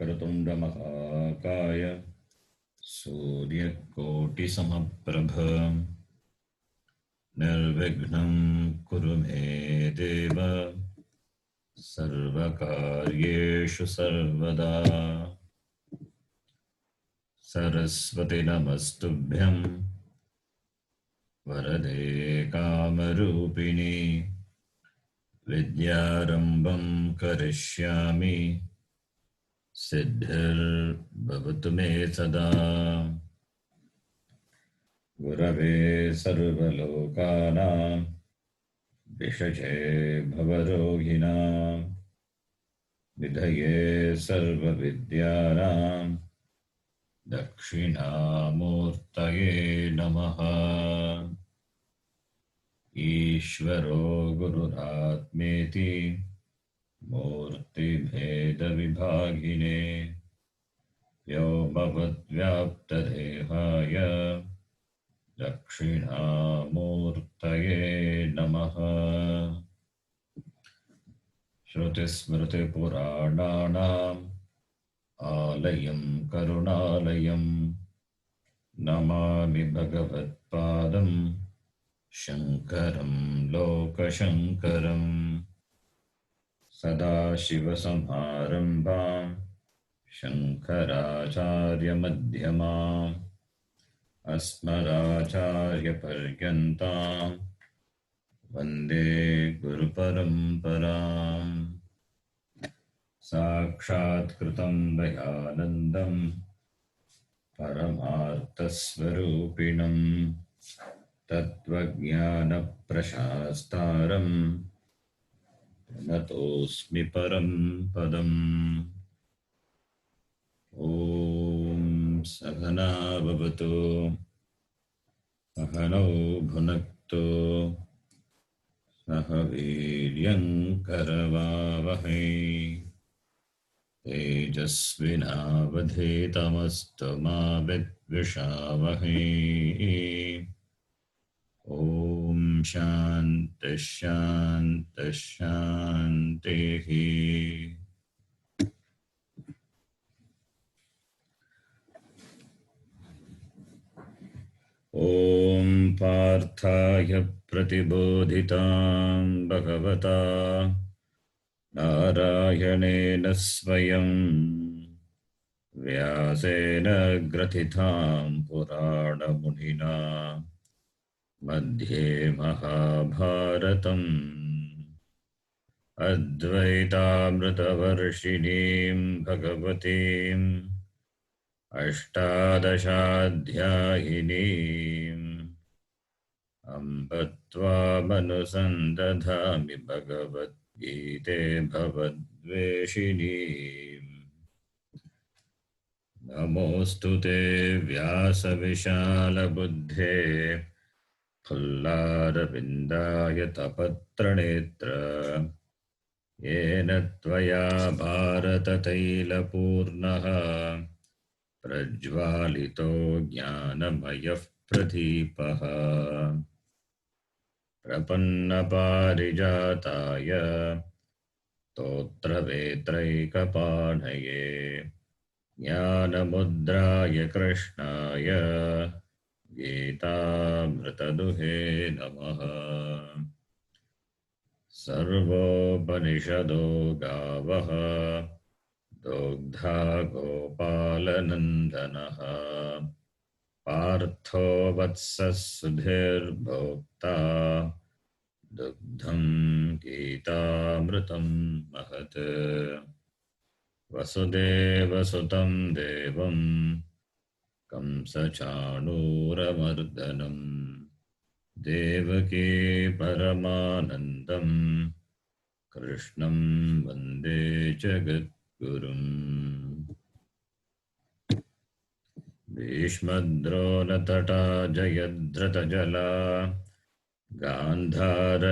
वक्रतुण्डमहाकाय सूर्यकोटिसमप्रभ निर्विघ्नं कुरु मे देव सर्वकार्येषु सर्वदा। सरस्वती नमस्तुभ्यं वरदे कामरूपिणी विद्यारम्भं करिष्यामि सिद्धिर्भवतु मे सदा। गुरवे सर्वलोकानां विषजे भवरोगिणां विधये सर्वविद्यानां दक्षिणामूर्तये नमः। ईश्वरो गुरुरात्मेति मूर्तिभेदविभागिने व्योमवद्व्याप्तदेहाय दक्षिणामूर्तये नमः। श्रुतिस्मृतिपुराणानाम् आलयं करुणालयं नमामि भगवत्पादं शङ्करं लोकशङ्करम्। सदाशिवसमारम्भां शङ्कराचार्यमध्यमाम् अस्मदाचार्यपर्यन्तां वन्दे गुरुपरम्पराम्। साक्षात्कृतं दयानन्दं परमार्थस्वरूपिणं तत्त्वज्ञानप्रशास्तारं प्रणतोऽस्मि परं पदम्। ॐ सहना भवतु सहनौ भुनक्तु सह वीर्यङ्करवावहै तेजस्विनावधीतमस्तु मा विद्विषावहै। ॐ शान्तिः शान्तिः शान्तिः। ॐ पार्थाय प्रतिबोधितां भगवता नारायणेन स्वयं व्यासेन ग्रथितां पुराणमुनिना मध्ये महाभारतम् अद्वैतामृतवर्षिणीं भगवतीम् अष्टादशाध्यायिनीम् अम्ब त्वामनुसन्दधामि भगवद्गीते भवद्वेषिणीम्। नमोऽस्तु ते व्यासविशालबुद्धे फुल्लारविन्दायतपत्रनेत्र येन त्वया भारततैलपूर्णः प्रज्वालितो ज्ञानमयः प्रदीपः। प्रपन्नपारिजाताय स्तोत्रवेत्रैकपाणये ज्ञानमुद्राय कृष्णाय गीतामृतदुहे नमः। सर्वोपनिषदो गावः दोग्धा गोपालनन्दनः पार्थो वत्सः सुधीर्भोक्ता दुग्धं गीतामृतं महत्। वसुदेवसुतं देवं कंसचाणूरमर्दनं देवकी परमानन्दं कृष्णं वन्दे जगद्गुरुम्। भीष्मद्रोणतटा जयद्रथजला गान्धारनीलोत्पला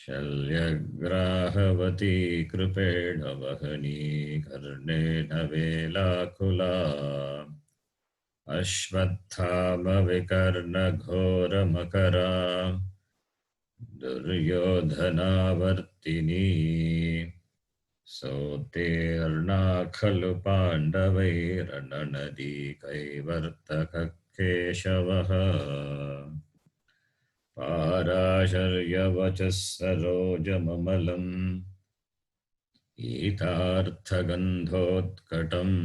शल्यग्राहवती कृपेण वहनी कर्णेन वेलाकुला अश्वत्थामविकर्णघोरमकरा दुर्योधनावर्तिनी सोत्तीर्णा खलु पाण्डवैरणनदीकैवर्तकः केशवः पाराशर्यवचः सरोजममलम् गीतार्थगन्धोत्कटम्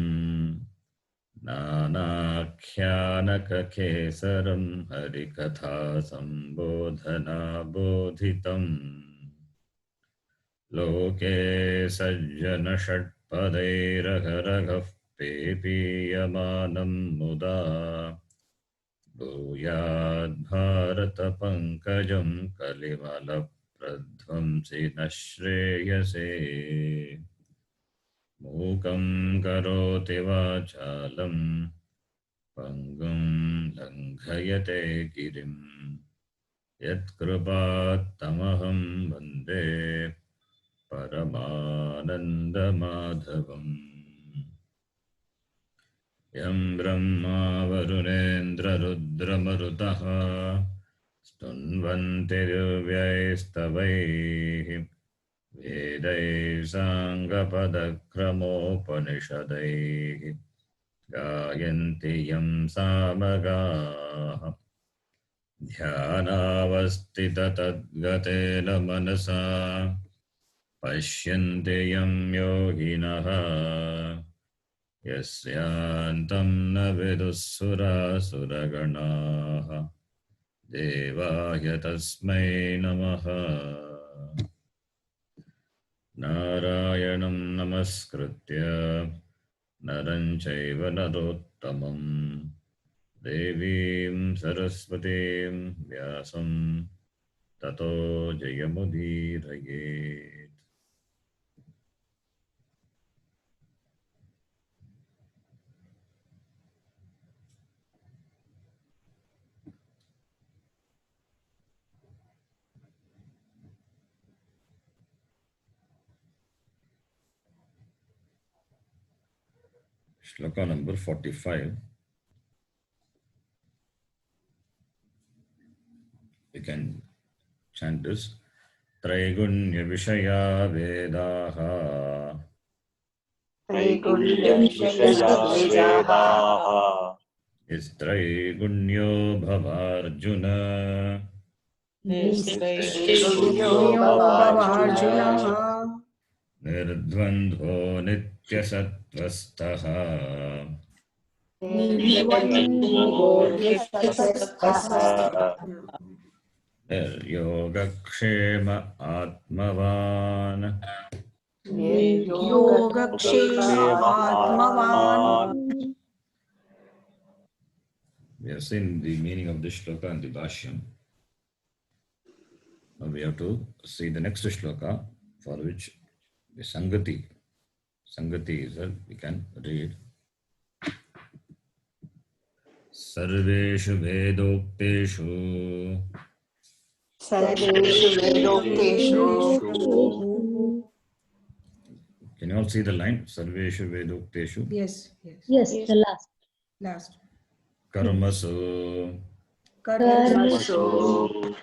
नानाख्यानककेसरं हरिकथा सम्बोधनाबोधितम् लोके सज्जनषट्पदैरहरगः पेपीयमानं मुदा भूयाद्भारतपङ्कजं कलिमलप्रध्वंसि न श्रेयसे मूकं करोति वाचालं पङ्गुं लङ्घयते गिरिं यत्कृपात्तमहं वन्दे परमानन्दमाधवम् यं ब्रह्मा वरुणेन्द्ररुद्रमरुतः स्तुन्वन्ति दिव्यैस्तवैः वेदैः साङ्गपदक्रमोपनिषदैः गायन्ति यं सामगाः ध्यानावस्थिततद्गतेन मनसा पश्यन्ति यं योगिनः यस्यान्तं न विदुःसुरासुरगणाः देवाय तस्मै नमः। नारायणं नमस्कृत्य नरं चैव नरोत्तमं देवीं सरस्वतीं व्यासं ततो जयमुदीरयेत्। Shloka number 45. You can chant this. Traigunya Vishaya Vedaha. Traigunya Vishaya Vedaha. Istraigunya Bhavarjuna. Istraigunya Bhavarjuna. Nirdvandho Nityasatvastaha. Nirdvandho Nityasatvastaha. Yogaksema Atmavan. Yogaksema Atmavan. We have seen the meaning of this shloka and the Bhashyam. Now we have to see the next shloka, for which the Sangati is that we can read. Sarveshu Vedokteshu. Sarveshu Vedokteshu. Can you all see the line? Sarveshu Vedokteshu. Yes. Yes, the Last. Karmasu. Karmasu.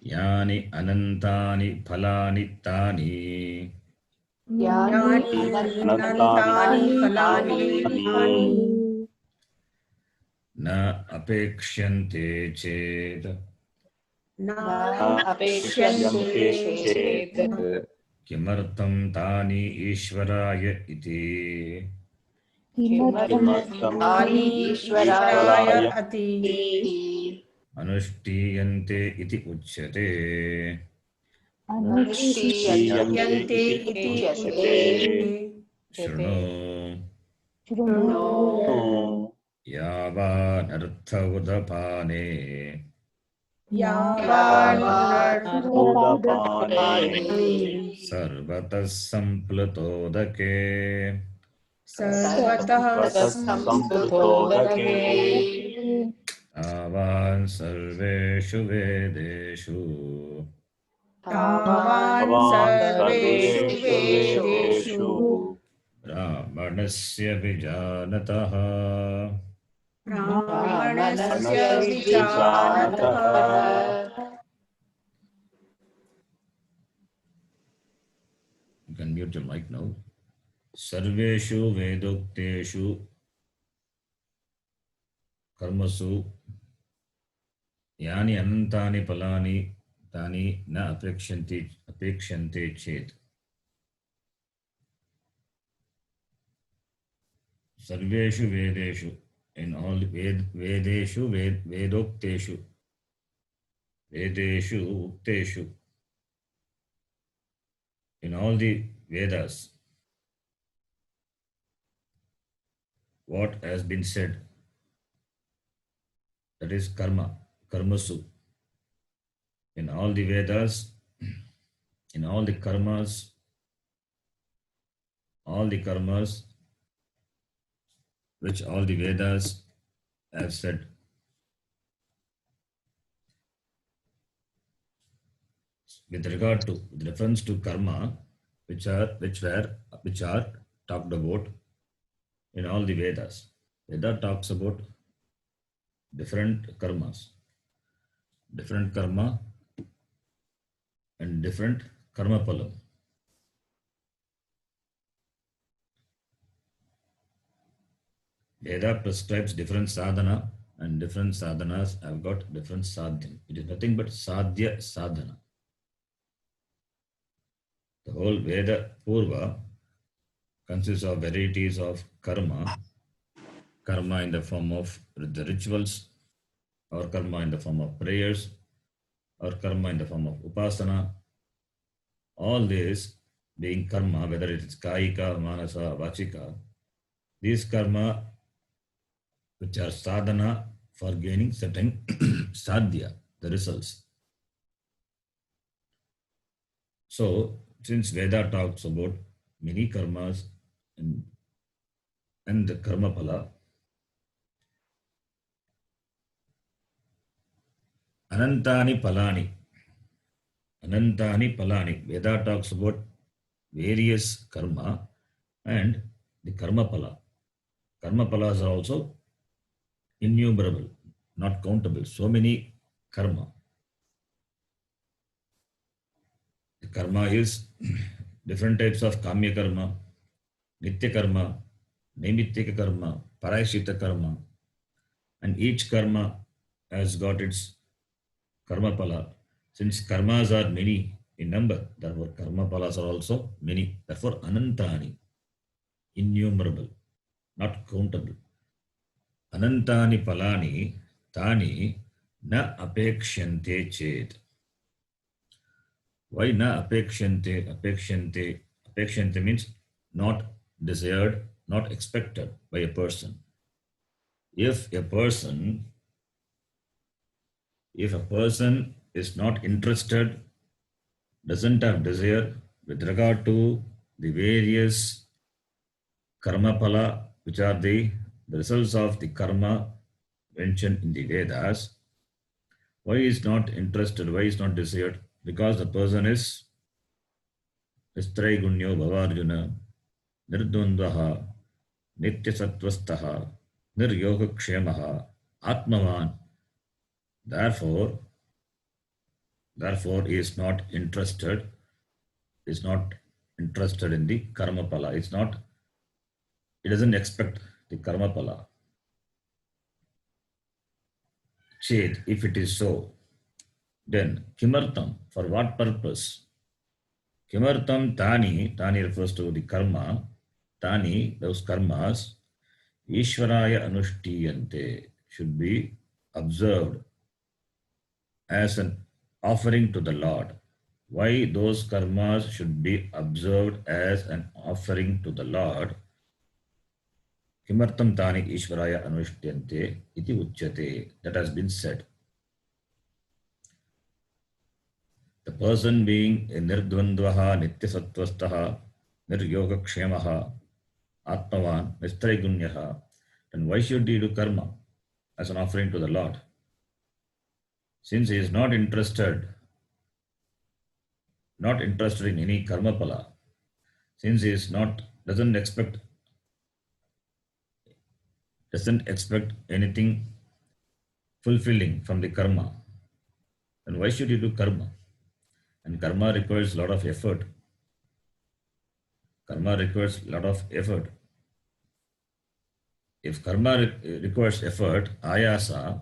Yani Anantani Phalani Tani. Yani Anantani Phalani. Na apekshante ched. Na apekshante ched. Kimartam tani ishvaraya iti. Kimartam tani ishvaraya ati. Anushthiyante iti uchyate. Anushthiyante iti uchyate. Shruno yavanartha udapane. Sarvatah samplutodake. Avan sarveshu vedeshu. Brahmanasya vijanatah. You can unmute your mic now. Sarveshu Vedokteshu Karmasu Yani Anantani Palani Tani Na Apekshante Chet. Sarveshu Vedeshu, in all Vedeshu, Vedokteshu, Vedeshu, Ukteshu, in all the Vedas, what has been said, that is karma, karmasu. In all the Vedas, in all the karmas, which all the Vedas have said. With reference to karma, which are talked about in all the Vedas. Veda talks about different karmas, different karma and different karma palam. Veda prescribes different sadhana, and different sadhanas have got different sadhyam. It is nothing but sadhya sadhana. The whole Veda Purva consists of varieties of karma, karma in the form of the rituals, or karma in the form of prayers, or karma in the form of upasana. All this being karma, whether it is kaika, manasa, vachika, these karma which are sadhana for gaining certain sadhya, the results. So, since Veda talks about many karmas and the karma pala, Anantani Palani, Veda talks about various karma and the karma pala. Karma palas are also innumerable, not countable. So many karma. The karma is different types of kamya karma, nitya karma, naimittika karma, parayashita karma, and each karma has got its karma pala. Since karmas are many in number, therefore karma palas are also many. Therefore anantani, innumerable, not countable. Anantani palani tani na apekshante chet. Why na apekshante? Apekshante means not desired, not expected by a person. If a person is not interested, doesn't have desire with regard to the various karma pala, which are the results of the karma mentioned in the Vedas, why is not interested, why is not desired? Because the person is Nistraigunyo Bhavarjuna, Nirdundaha, Nityasatvastaha, Niryogakshemaha, Atmavan. Therefore, he is not interested in the karma pala. He doesn't expect the karma pala. Chet, if it is so, then kimartam, for what purpose? Kimartam tani refers to the karma, tani, those karmas, Ishvaraya anushtiyante, should be observed as an offering to the Lord. Why those karmas should be observed as an offering to the Lord? Kimartam tani Ishvaraya anushtiyante iti uchyate. That has been said. The person being a nirdvandvaha, nityasatvastaha, niryogakshemaha, atmavan, nistraigunyaha, then why should he do karma as an offering to the Lord? Since he is not interested in any karma pala, since he is doesn't expect anything fulfilling from the karma, then why should he do karma? And karma requires a lot of effort. Karma requires a lot of effort. If karma requires effort, ayasa,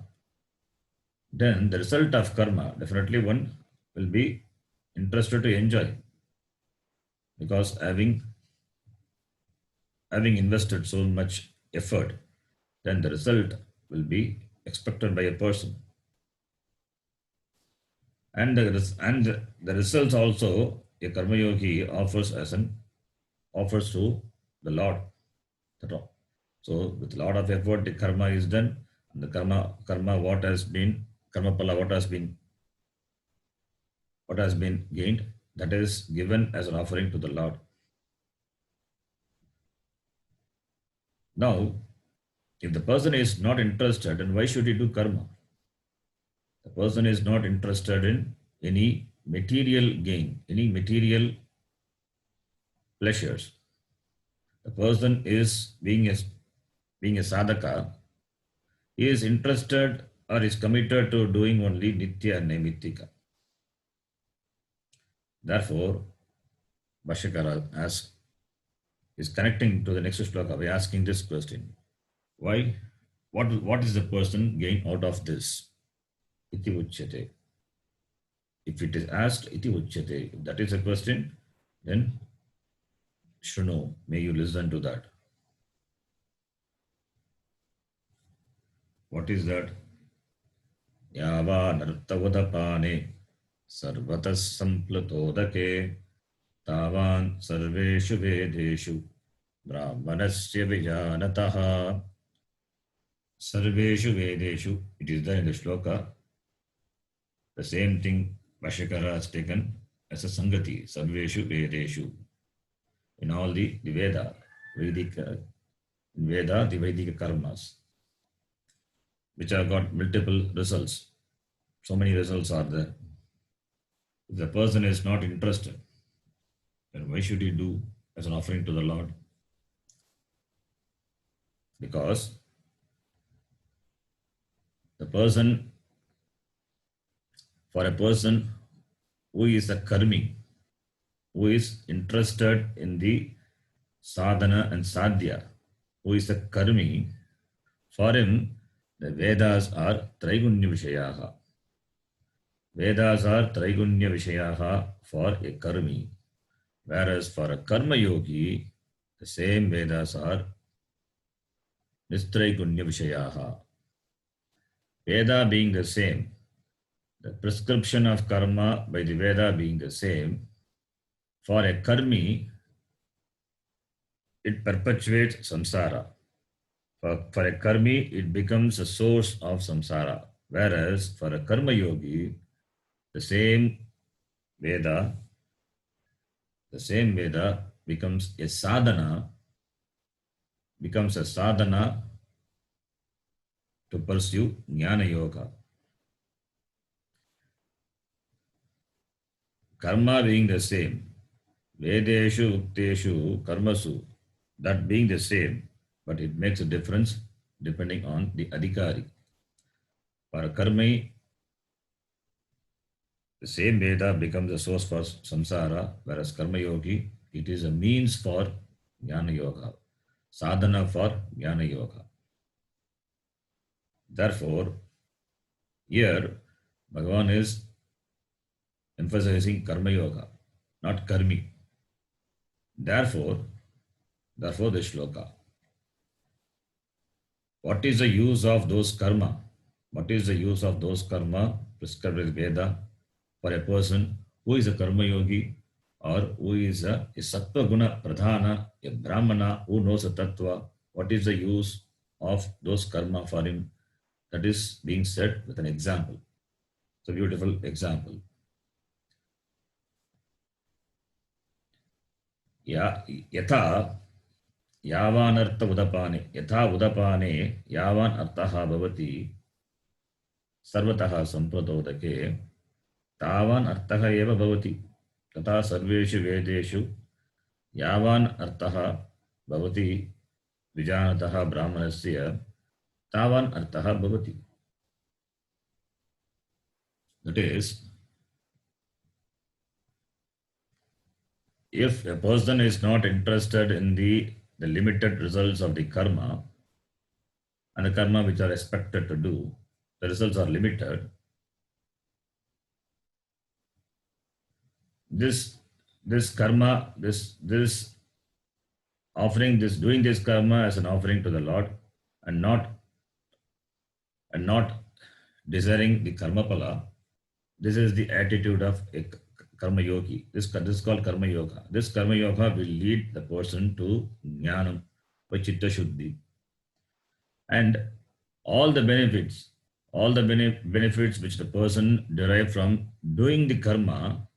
then the result of karma, definitely one will be interested to enjoy, because having invested so much effort, then the result will be expected by a person. And the results also a karma yogi offers to the Lord. So with a lot of effort, the karma is done, and the karma karma pala what has been gained, that is given as an offering to the Lord. Now, if the person is not interested, then why should he do karma? The person is not interested in any material gain, any material pleasures. The person is being a sadhaka, he is interested or is committed to doing only nitya and naimittika. Therefore, Bhashyakara is connecting to the next shloka by asking this question. Why? What is the person gain out of this? Iti uchyate. If it is asked, iti uchyate, if that is a question, then shruno, may you listen to that. What is that? Yava nartavadapane sarvatas samplatodake tavan sarveshu vedeshu brahmanasya vijanataha. Sarveshu vedeshu, it is there in the shloka. The same thing Bhashyakara has taken as a sangati, sarveshu vedeshu. In all the Veda, the Vedic karmas, which have got multiple results. So many results are there. If the person is not interested, then why should he do as an offering to the Lord? Because for a person who is a karmi, who is interested in the sadhana and sadhya, who is a karmi, for him the Vedas are Traigunya Vishayaha. Vedas are Traigunya Vishayaha for a karmi, whereas for a karma yogi, the same Vedas are Nistraigunya Vishayaha. Veda being the same, the prescription of karma by the Veda being the same, for a karmi, it perpetuates samsara. For a karmi, it becomes a source of samsara. Whereas for a karma yogi, the same Veda becomes a sadhana to pursue jnana yoga. Karma being the same, Vedeshu, Ukteshu, Karmasu, that being the same, but it makes a difference depending on the adhikari. For a karmi, the same Veda becomes a source for samsara, whereas karma yogi, it is a means for jnana yoga, sadhana for jnana yoga. Therefore, here Bhagavan is emphasizing karma yoga, not karmi. Therefore the shloka. What is the use of those karma? What is the use of those karma prescribed with Veda for a person who is a karma yogi or who is a sattva guna pradhana, a brahmana who knows a tattva? What is the use of those karma for him? That is being said with an example. It's a beautiful example. Yatha yavan artha udapane, yatha udapane yavan artaha bhavati sarvataha sampratodake tavan artaha eva bhavati tata sarveshu vedeshu yavan artaha bhavati vijanataha brahmanasya tavan artaha bhavati. That is, if a person is not interested in the limited results of the karma and the karma which are expected to do, the results are limited. This karma, this offering, this doing this karma as an offering to the Lord, and not desiring the karma pala. This is the attitude of a karma yogi. This is called karma yoga. This karma yoga will lead the person to jnanam, or chitta shuddhi, and all the benefits, benefits which the person derive from doing the karma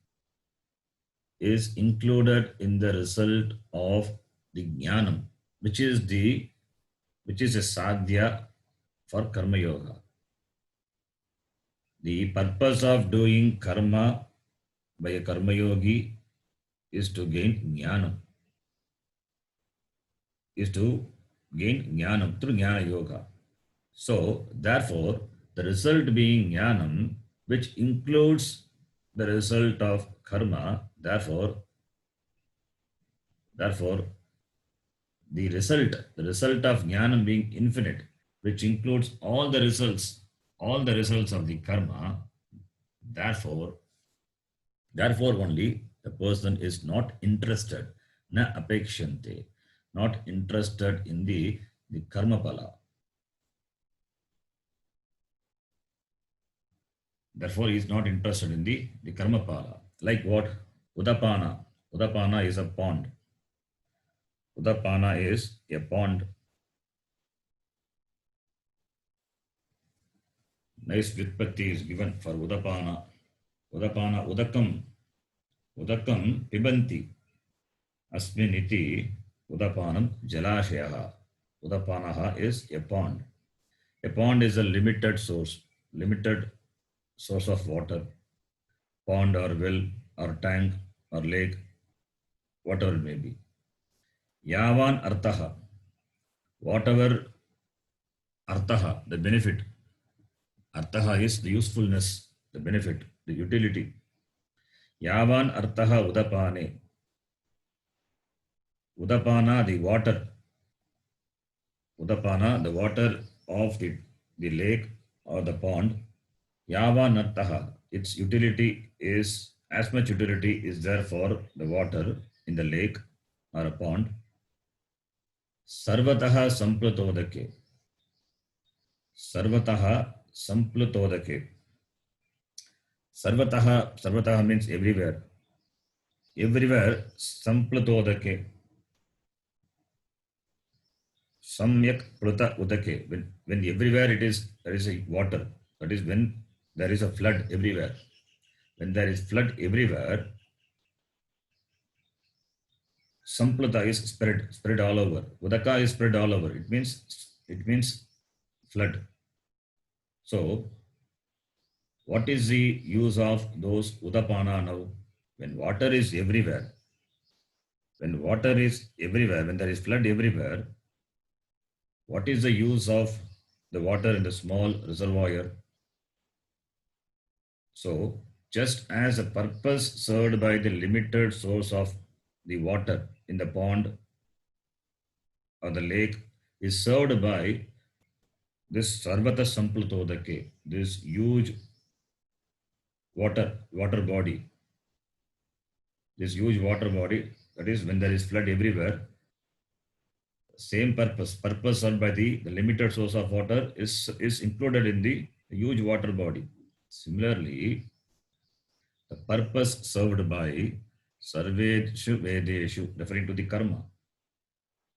is included in the result of the jnanam, which is a sadhya for karma yoga. The purpose of doing karma by a karma yogi is to gain jnanam, through jnana yoga. So, therefore, the result being jnanam, which includes the result of karma, therefore, the result of jnanam being infinite, which includes all the results of the karma, therefore only the person is not interested, na apekshante, not interested in the karma pala. Therefore, he is not interested in the karma pala. Like what? Udapana. Udapana is a pond. Udapana is a pond. Nice Vyutpatti is given for Udapana. Udapana, Udakam. Udakam pibanti. Asmin iti Udapanam Jalashyaha. Udapanaha is a pond. A pond is a limited source of water. Pond or well or tank or lake, whatever it may be. Yavan artaha, whatever artaha, the benefit. Artaha is the usefulness, the benefit, the utility. Yavan artaha udapane. Udapana, the water. Udapana, the water of the lake or the pond. Yavan artaha, its utility is, as much utility is there for the water in the lake or a pond. Sarvataha samplutodake. Sarvataha samplutodake. Sarvataha means everywhere. Everywhere samplutodake. Samyak pluta udake. When everywhere there is a water. That is when there is a flood everywhere. When there is flood everywhere, Sampluta is spread all over. Udaka is spread all over. It means flood. So, what is the use of those Udapana now? When water is everywhere, when there is flood everywhere, what is the use of the water in the small reservoir? So, just as a purpose served by the limited source of the water in the pond or the lake is served by this Sarvata Samplutodake, this huge water body. This huge water body, that is when there is flood everywhere, same purpose served by the limited source of water is included in the huge water body. Similarly, the purpose served by Sarveshu Vedeshu, referring to the karma.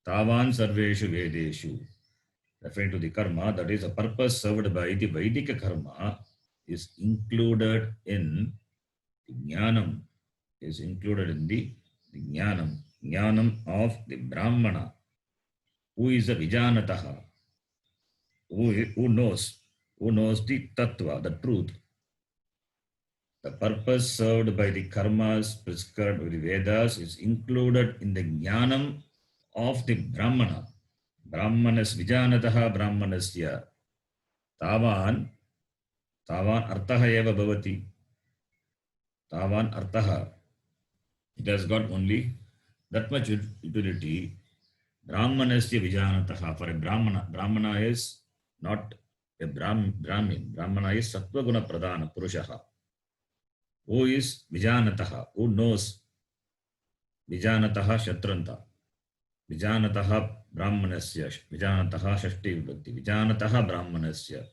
Tavan Sarveshu Vedeshu, referring to the karma, that is a purpose served by the Vaidika karma, is included in the jnanam, jnanam of the Brahmana, who is a Vijanataha, who knows the tattva, the truth. The purpose served by the karmas prescribed by the Vedas is included in the jnanam of the Brahmana. Brahmanas Vijanataha Brahmanasya. Tavan artaha eva bhavati. Tavan artaha. It has got only that much utility. Brahmanasya vijanataha. For a Brahmana is not a Brahmin. Brahmana is sattva guna pradhana purushaha. Who is vijanataha? Who knows? Vijanataha shatranta. Vijanataha Brahmanasya. Vijanataha shashti vibhakti. Vijanataha Brahmanasya.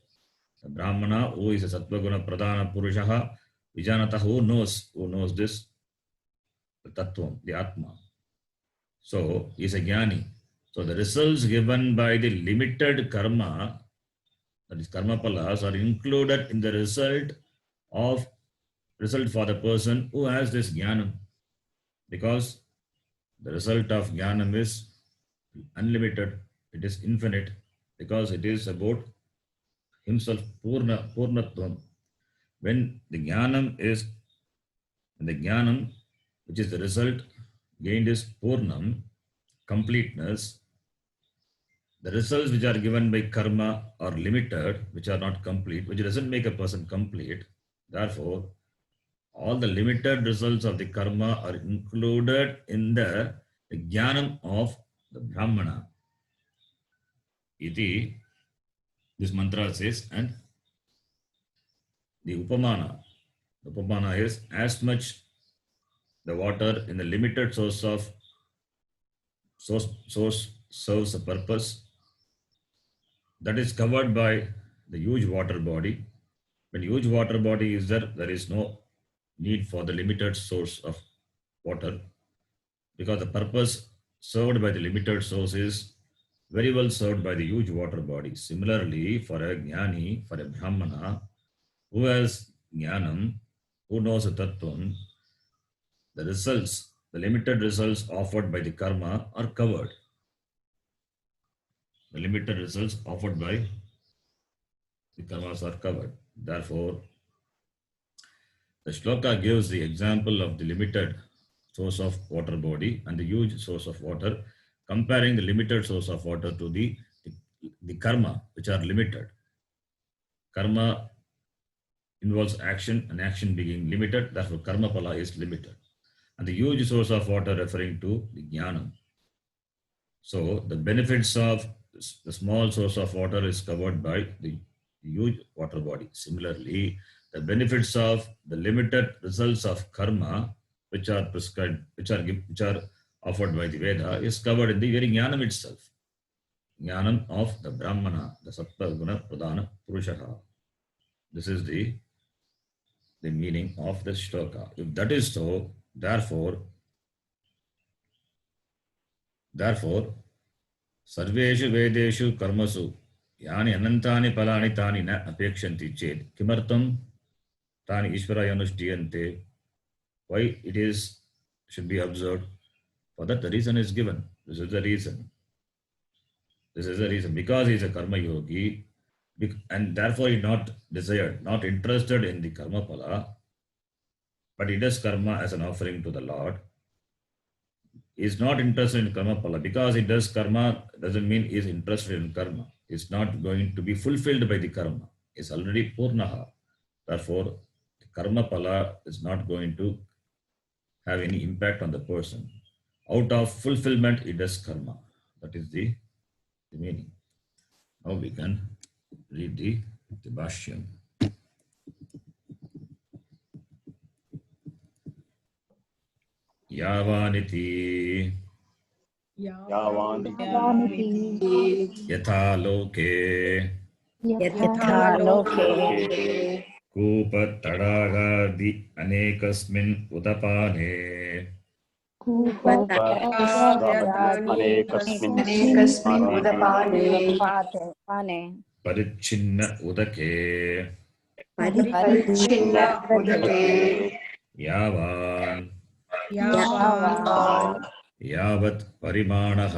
The Brahmana who is a sattva guna pradhana purushaha. Vijanataha who knows this the tattvam, the atma. So he is a jnani. So the results given by the limited karma, that is karma palas, are included in the result for the person who has this jnanam. Because the result of jnanam is unlimited, it is infinite, because it is about himself, purnatvam. When the jnanam, which is the result gained, is purnam, completeness, the results which are given by karma are limited, which are not complete, which doesn't make a person complete. Therefore, all the limited results of the karma are included in the jnanam of the Brahmana. Iti, this mantra says, and the upamana. The upamana is as much the water in the limited source serves a purpose that is covered by the huge water body. When huge water body is there, there is no need for the limited source of water, because the purpose served by the limited source is very well served by the huge water body. Similarly, for a jnani, for a brahmana who has jnanam, who knows a tattvam, the results, the limited results offered by the karma are covered. The limited results offered by the karmas are covered. Therefore, the shloka gives the example of the limited source of water body and the huge source of water, comparing the limited source of water to the karma, which are limited. Karma involves action, and action being limited, therefore karma pala is limited. And the huge source of water referring to the jnanam. So the benefits of the small source of water is covered by the huge water body. Similarly, the benefits of the limited results of karma, which are prescribed, which are offered by the Veda, is covered in the very jnanam itself. Jnanam of the Brahmana, the sattva guna pradhana purushaha. This is the meaning of the shloka. If that is so, therefore, sarveshu vedeshu karmasu yani anantani palani tani na apekshanti ched kimartam tani ishvaraya anushtiyante. Why it is should be observed? For that the reason is given. This is the reason. Because he is a karma yogi, and therefore he not desired, not interested in the karma pala, but he does karma as an offering to the Lord. He is not interested in karma pala. Because he does karma doesn't mean he is interested in karma. He is not going to be fulfilled by the karma. He is already purnaha. Therefore, the karma pala is not going to have any impact on the person. Out of fulfillment, he does karma. That is the meaning. Now we can read the Bhashyam. Yavaniti yatha loke यथा लोके कूप तडागादि अनेकस्मिन् उदपाने अनेकस्मिन् उदपाने परिच्छिन्न उदके परिच्छिन्न उदके यावान् यावत् परिमाणः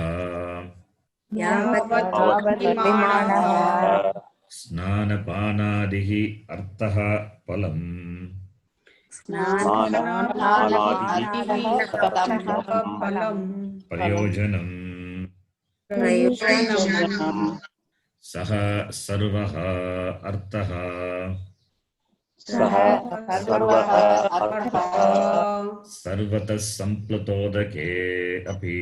स्नानपानादिः अर्थः फलम् प्रयोजनम् सः सर्वः अर्थः सः सर्वः अर्थः सर्वतः सम्प्लुतोदके अपि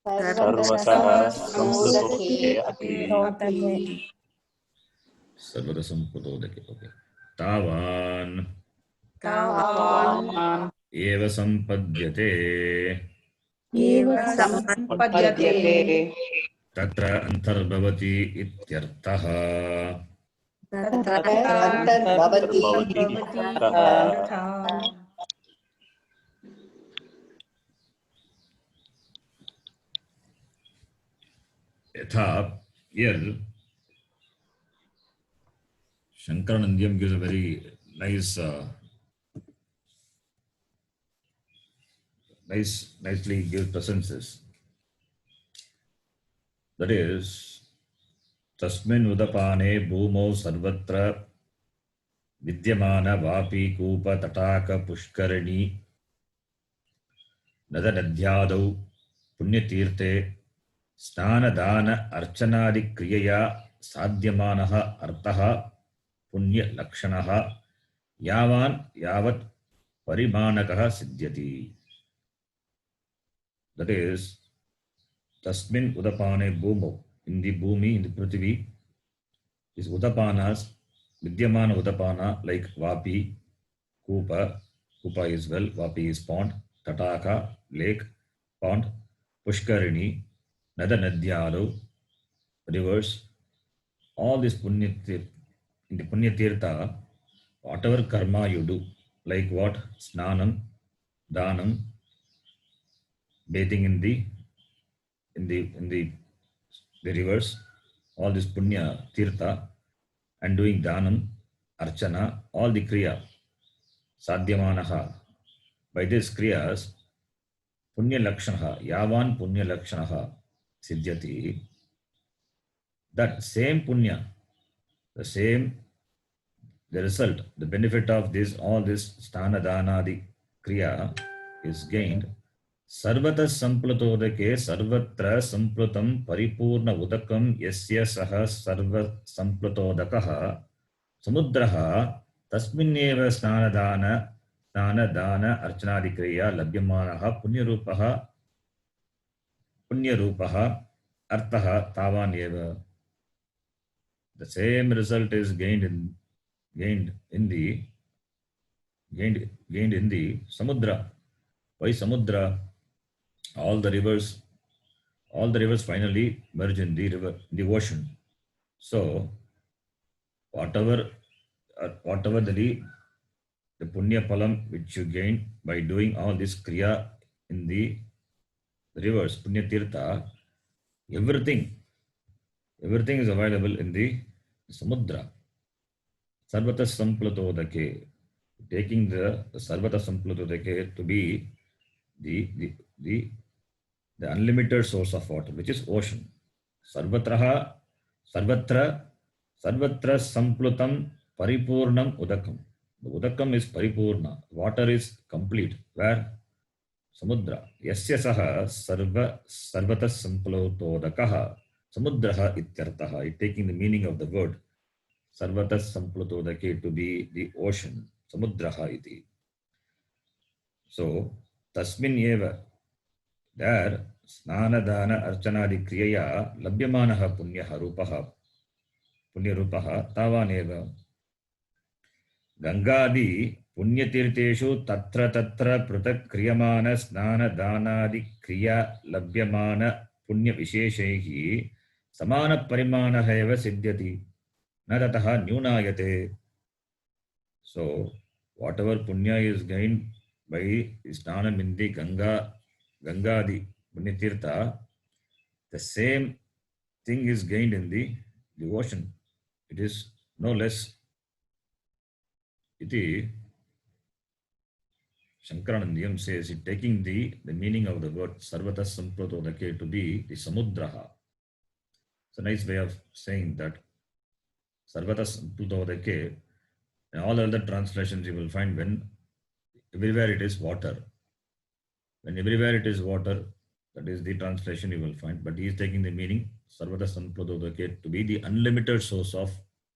सर्वतः सम्प्लुतोदके अपि सर्वतः सम्प्लुतोदके ओके तावान् तावान् एव सम्पद्यते एव सम्पद्यते तत्र अन्तर्भवति इत्यर्थः तत्र अन्तर्भवति यथा here Shankaranandiyam gives a very nicely gives presences. That is, tasmin udapane bhumau sarvatra vidyamana vapi kupa tataka pushkarani nada nadhyadau punyatirte snana dana archanadi kriyaya sadhyamanaha artaha punya lakshanaha yavan yavat parimanakaha siddhyati. That is, tasmin udapane bhumo, in the bhumi, in the prithvi, is udapanas, vidyamana udapana like vapi, kupa is well, vapi is pond, tataka, lake, pond, pushkarini, nada nadhyadu, rivers, all this punya, in the punya tirtha, whatever karma you do, like what? Snanam, danam, bathing in the rivers, all this punya tirtha, and doing danam, archana, all the kriya, sadhyamanaha. By this kriyas, punya lakshanaha, yavan punya lakshanaha siddhyati. That same punya, the result, the benefit of this, all this stana dhanadi kriya is gained. Sarvata samplutodake sarvatra samplutam paripurna udakam yasya saha sarva samplutodakaha samudraha tasminneva snana dana archanadi kriya labhyamanaha punyarupaha artaha tavaneva. The same result is gained in the samudra. Why samudra? All the rivers finally merge in the ocean. So whatever the punya palam which you gain by doing all this kriya in the rivers, punya tirtha, everything is available in the samudra. Sarvata samplutodake, taking the sarvata samplutodake to be the unlimited source of water, which is ocean. Sarvatra samplutam paripurnam udakam. The udakam is paripurna. Water is complete. Where? Samudra. Yasya saha sarvata samplutodakaha samudraha ityartaha. Taking the meaning of the word sarvata samplutodake to be the ocean. Samudraha iti. So tasmin eva, there snana dana archanadi kriyaya labhyamanaha punyarupaha tavaneva. Gangadi punyatirteshu tatra pratak kriyamana snana danadi kriya labhyamana punya visheshehi samana parimanaha eva siddhyati nadataha nyunayate. So whatever punya is gained by snanam in the Gangadi Punyatirtha, the same thing is gained in the ocean. It is no less. Iti Shankaranandiyam says, taking the meaning of the word Sarvata Sampratodake to be the Samudraha. It's a nice way of saying that Sarvata Sampratodake. In all other translations you will find when everywhere it is water. When everywhere it is water, that is the translation you will find. But he is taking the meaning Sarvata Sampradodake to be the unlimited source of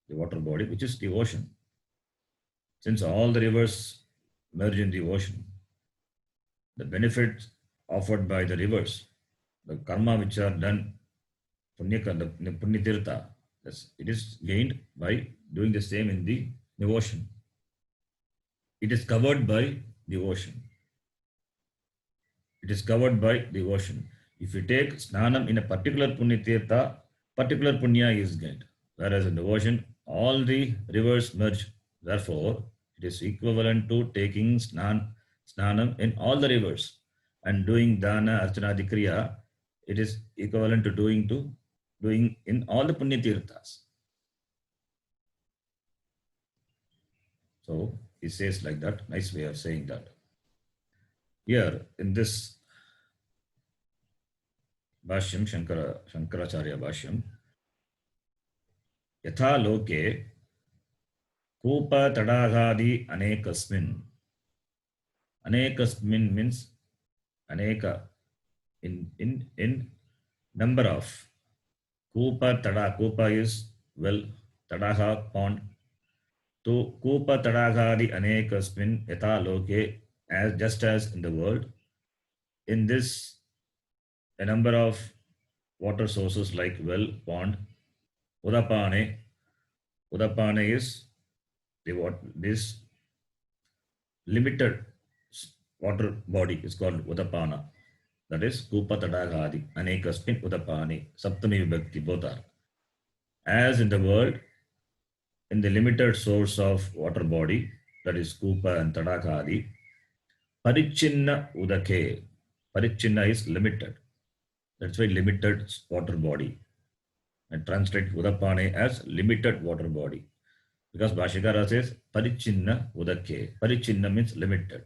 the water body, which is the ocean. since all the rivers merge in the ocean, the benefits offered by the rivers, the karma which are done, the Punya Tirtha, it is gained by doing the same in the ocean. It is covered by the ocean. It is covered by the ocean. If you take Snanam in a particular Punya Tirtha, particular Punya is gained. Whereas in the ocean, all the rivers merge. Therefore, it is equivalent to taking Snanam in all the rivers and doing Dana, Archana, Kriya. It is equivalent to doing in all the Punya Tirthas. So, he says like that. Nice way of saying that. Here, in this Bhashyam, Shankaracharya Bhashyam, Yatha Loke Kupa Tadagadi Anekasmin. Anekasmin means Aneka in number of. Kupa Tada. Kupa is well, Tadaha pond. To Kupa Tadagadi Anekasmin Yatha Loke, as just as in the world, in this a number of water sources like well, pond, Udapane. Udapane is this limited water body is called Udapana. That is Kupa Tadagadi Anekasmin Udapane. Saptami Vibhakti, both are. As in the world, in the limited source of water body, that is Kupa and Tadagadi, Parichinna Udake. Parichinna is limited. That's why limited water body. And translate Udapane as limited water body. Because Bhashyakara says Parichinna Udake. Parichinna means limited.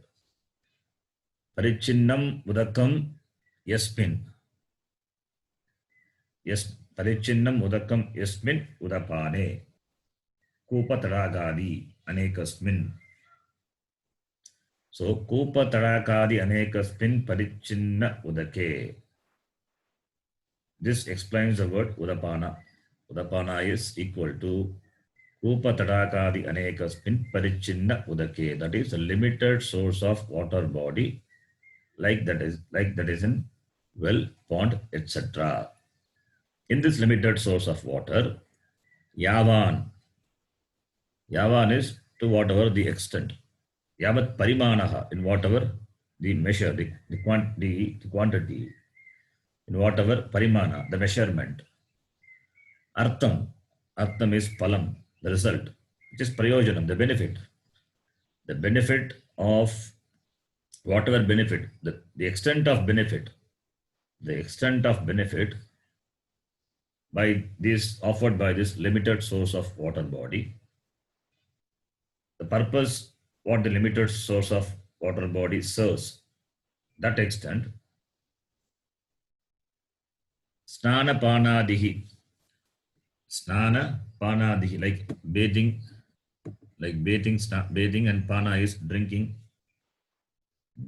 Parichinnam Udakam Yasmin. Yes, Parichinnam Udakam Yasmin Udapane. Kupa Tadagadi Anekasmin. So, Kupa Tadagadi Anekasmin Parichinna Udake. This explains the word Udapana. Udapana is equal to Kupa Tadakadi Anekasmin Parichinna Udake. That is a limited source of water body, like that is in well, pond, etc. In this limited source of water, Yavan is to whatever the extent. Yavat Parimanaha, in whatever the measure, the quantity, in whatever Parimana, the measurement. Artham is Palam, the result, which is Prayojanam, the benefit. The benefit of whatever benefit, the extent of benefit by this offered by this limited source of water body. The purpose what the limited source of water body serves, that extent. Snana Panadihi, like bathing, bathing and Pana is drinking.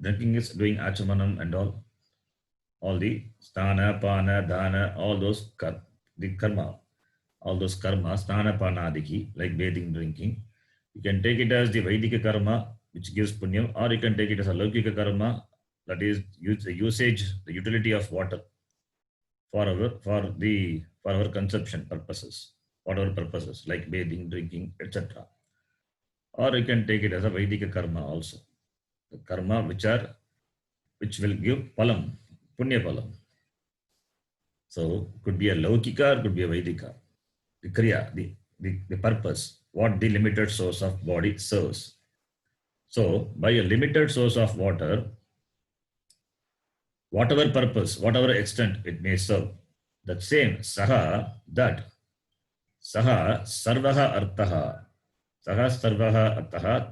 Drinking is doing Achamanam and all the Stana, Pana, Dana, all those the karma, all those karma, Stana, Panadiki, like bathing, drinking. You can take it as the Vaidika karma, which gives punyam, or you can take it as a Laukika karma, that is the usage, the utility of water for our consumption purposes, whatever purposes, like bathing, drinking, etc. Or you can take it as a Vaidika karma also. The karma which will give palam, punya palam. So could be a Laukika or could be a Vaidika. The kriya, the purpose, what the limited source of body serves. So by a limited source of water, whatever purpose, whatever extent it may serve, that same saha, that sarvaha artaha,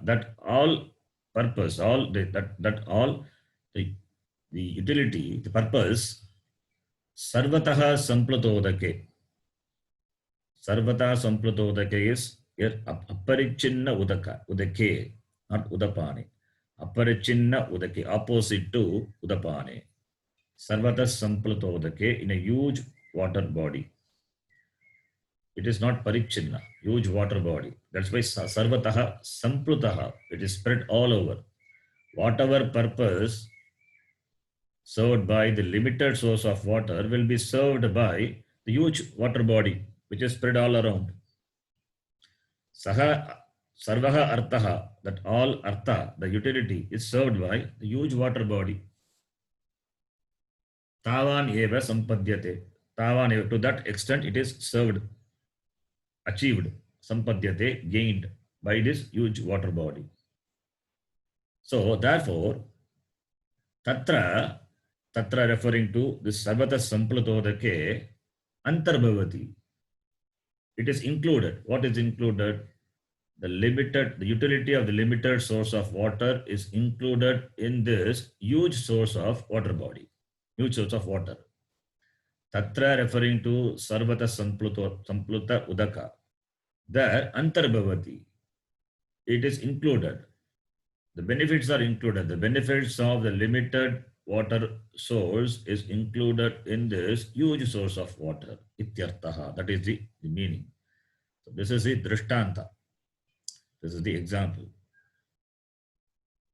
that all purpose, all the utility, the purpose, sarvataha samplutodake. Sarvata samplutodake is aparichinna udake, not udapane. Aparichinna udake, opposite to udapane. Sarvata samplutodake, in a huge water body. It is not parichinna, huge water body. That's why sarvataha samplutaha. It is spread all over. Whatever purpose served by the limited source of water will be served by the huge water body, which is spread all around. Saha sarvaha arthaha, that all artha, the utility, is served by the huge water body. Tavan eva sampadyate. Tavan eva, to that extent it is served, achieved, sampadyate, gained by this huge water body. So therefore, tatra referring to this sarvata samplutodake antarbhavati. It is included. What is included? The utility of the limited source of water is included in this huge source of water body, huge source of water. Tatra referring to sarvata sampluta udaka. There, antarbhavati. It is included. The benefits are included. The benefits of the limited water source is included in this huge source of water. Ityartaha. That is the meaning. So this is the drishtanta. This is the example.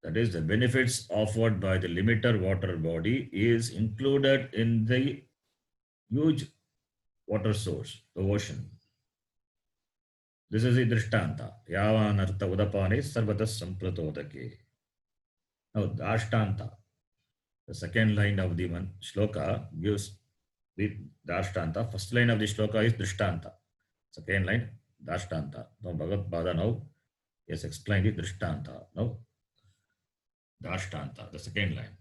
That is, the benefits offered by the limited water body is included in the huge water source, the ocean. This is the drishtanta. Yavanartha udapane sarvatas sampratodake. Now, dashtanta. The second line of the one shloka gives the dashtanta. First line of the shloka is drishtanta. Second line, dashtanta. Now, Bhagavad Pada now has explained the drishtanta. Now, dashtanta, the second line.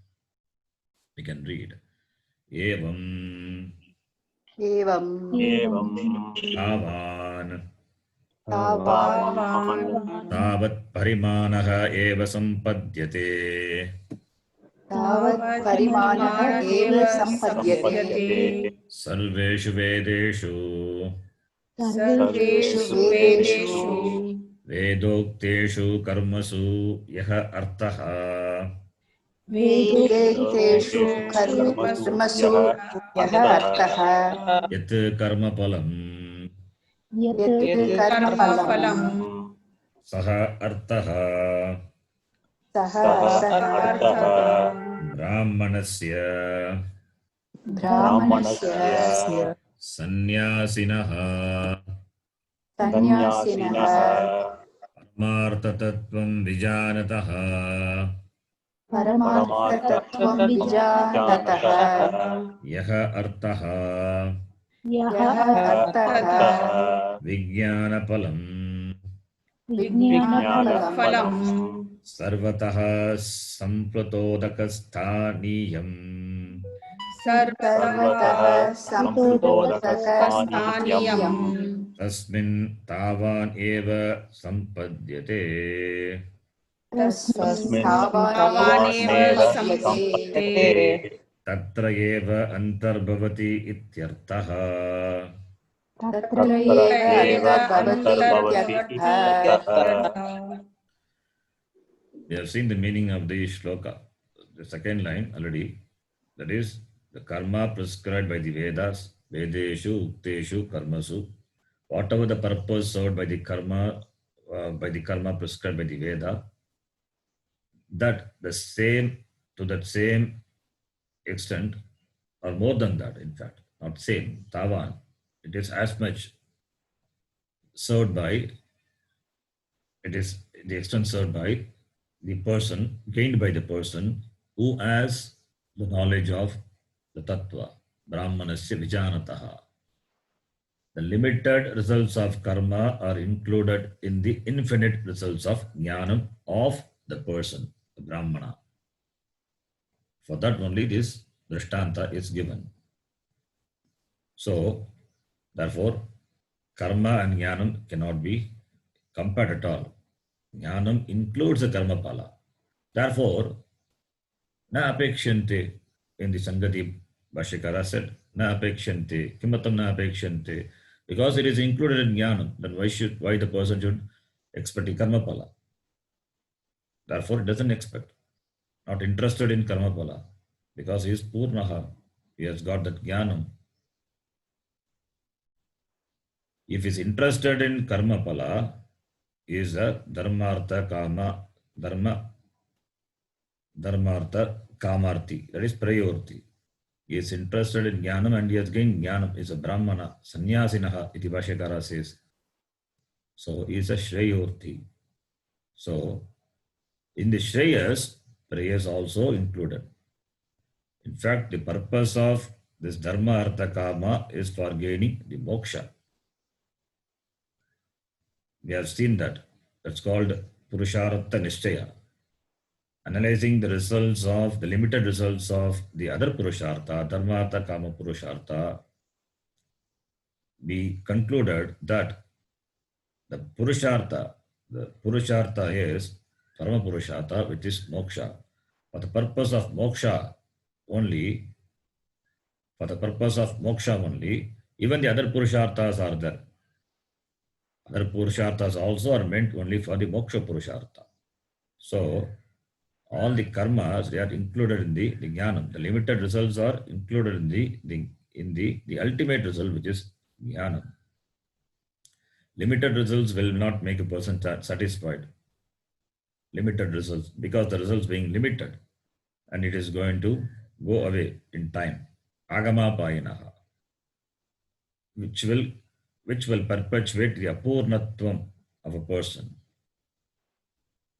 We can read. Evam tavan tavat parimanaha eva sampadyate Tavat parimanaha eva sampadyate. sarveshu vedeshu vedokteshu karmasu yaha artaha Vedeshu karmasu yaha artaha. yat karma palam Yat karma phalam. saha artaha Saha artaha. brahmanasya Brahmanasya sannyasinaha sannyasinaha parmarthatvam vijanataha paramarthatvam vijanataha. yaha artaha Yaha artaha vijnana palam phalam sarvataha sampratodakasthaniyam sarvataha samprodakasthaniyam tasmin tavan eva sampadyate. tasmin tavaneva sampadyate. Tatra eva antarbhavati ityartaha. Tatra eva bhavati ityartha. We have seen the meaning of the shloka. The second line already. That is the karma prescribed by the Vedas, Vedeshu, Ukteshu, Karmasu. Whatever the purpose served by the karma prescribed by the Veda, that the same, to that same extent, or more than that, in fact, not same, tavan, it is as much served by, it is the extent served by the person, gained by the person who has the knowledge of the tattva, brahmanasya vijanataha. The limited results of karma are included in the infinite results of jnanam of the person, the brahmana. For that only this drishtanta is given. So, therefore, karma and jnanam cannot be compared at all. Jnanam includes the karma pala. Therefore, na apekshante, in the Sangati Bhashyakara said, na apekshante, kimatam na apekshante. Because it is included in jnanam, then why the person should expect a karma pala? Therefore, it doesn't expect. Not interested in karma pala. Because he is purnaha. He has got that jnanam. If he's interested in karma pala, he is a dharmartha kama dharmartha kamarti. That is prayorti. He is interested in jnanam and he has gained jnanam. He is a brahmana, sannyasinaha, iti Bhashyakara says. So he is a shreyorti. So in the shreyas, prayers also included. In fact, the purpose of this dharma artha kama is for gaining the moksha. We have seen that. That's called Purushartha Nishchaya. Analyzing the results of the limited results of the other Purushartha, Dharmartha Kama Purushartha, we concluded that the Purushartha is Parama Purushartha, which is moksha. For the purpose of moksha only, even the other Purusharthas are there. Other Purusharthas also are meant only for the moksha Purushartha. So, all the karmas, they are included in the jnanam. The limited results are included in the ultimate result, which is jnanam. Limited results will not make a person satisfied. Limited results, because the results being limited, and it is going to go away in time. Agama payanaha, which will perpetuate the apurnatvam of a person.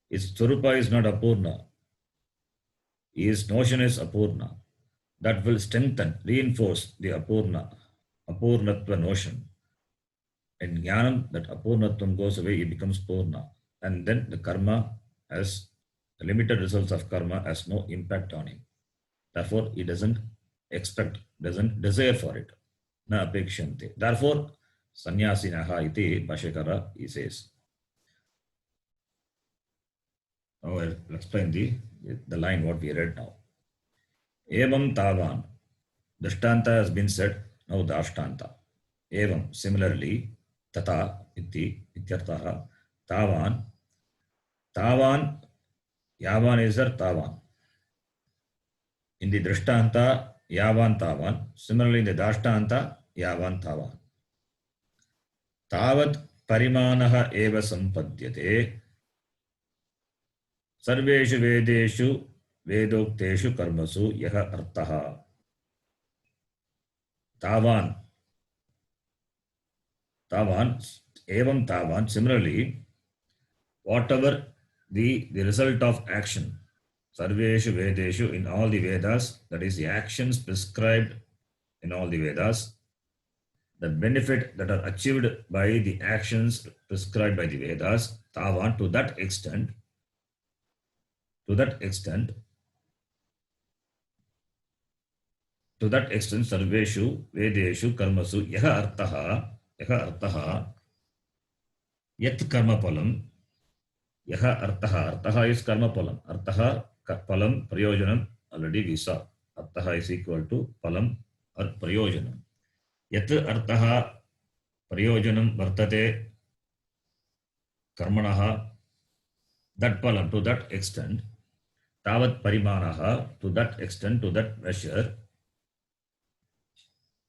His Swarupa is not apurna. His notion is apurna. That will strengthen, reinforce the apurnatva notion. In jnanam, that apurnatvam goes away, it becomes purna. And then the karma has, the limited results of karma has no impact on him. Therefore, he doesn't desire for it. Na apekshante. Therefore, sannyasinaha iti Bhashyakara, he says. Now I'll explain the line what we read now. Evam tavan. Dashtanta has been said, now dashtanta. Evam, similarly, tata iti ityartaha. Tavan. Yavan is there tavan. In the Drishtanta, yavan tavan. Similarly, in the Dashtanta, yavan tavan. Tavat parimanaha eva sampadyate. Sarveshu vedeshu vedokteshu karmasu yaha artaha. Tavan, evam tavan. Similarly, whatever the result of action, sarveshu vedeshu, in all the Vedas, that is the actions prescribed in all the Vedas, the benefit that are achieved by the actions prescribed by the Vedas, tavan, to that extent, sarveshu vedeshu karmasu yaha artaha, yat karma palam, yaha artaha is karma palam, artaha palam prayojanam, already we saw, artaha is equal to palam or prayojanam. Yat artaha prayojanam vartate karmanaha, that palam, to that extent, tavat parimanaha, to that extent, to that measure,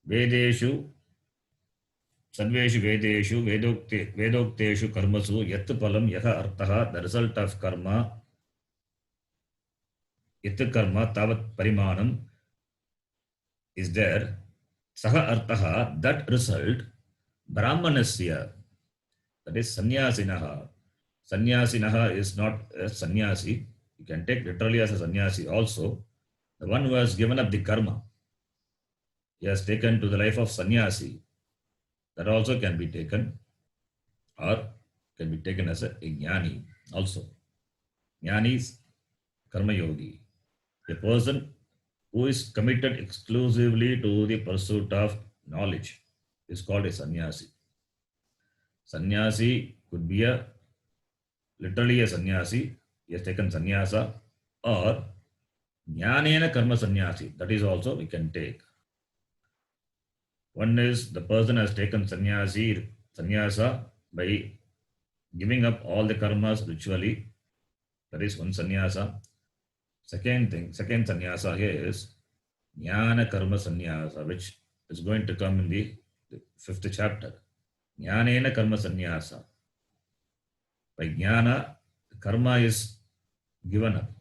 vedeshu, sarveshu vedeshu, vedokteshu karmasu, yat palam yaha artaha, the result of karma, yat karma, tavat parimanam is there, saha artaha, that result, brahmanasya, that is sannyasinaha. Sannyasinaha is not a sannyasi. You can take literally as a sannyasi also. The one who has given up the karma, he has taken to the life of sannyasi. That also can be taken, or can be taken as a jnani also. Jnani is karma yogi. A person who is committed exclusively to the pursuit of knowledge is called a sannyasi. Sannyasi could be literally a sannyasi, he has taken sannyasa, or jnanena karma sannyasi, that is also we can take. One is the person has taken sannyasa by giving up all the karmas ritually, that is one sannyasa. Second sannyasa is jnana karma sannyasa, which is going to come in the 5th chapter. Jnanena karma sannyasa. By jnana, karma is given up.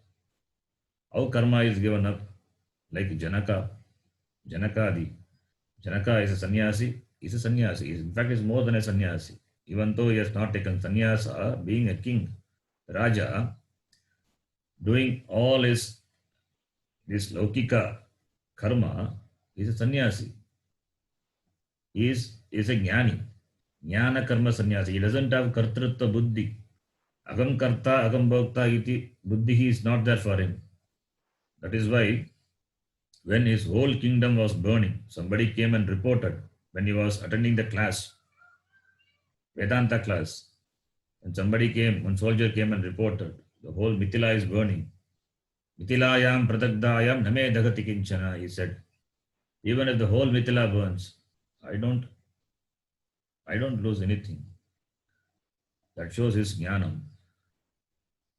How karma is given up? Like Janaka, Janakadi. Janaka is a sannyasi, is a sannyasi. In fact, is more than a sannyasi. Even though he has not taken sannyasa, being a king, Raja, doing all his this Laukika karma, is a sannyasi. He is a jnani. Jnana karma sannyasi. He doesn't have kartrutva buddhi. Agam karta, agam bhokta iti buddhi is not there for him. That is why when his whole kingdom was burning, somebody came and reported when he was attending the class, Vedanta class, and somebody came, one soldier came and reported, the whole Mithila is burning. Mithilayam pradagdayam name dagati kinchana, he said. Even if the whole Mithila burns, I don't lose anything. That shows his jnanam.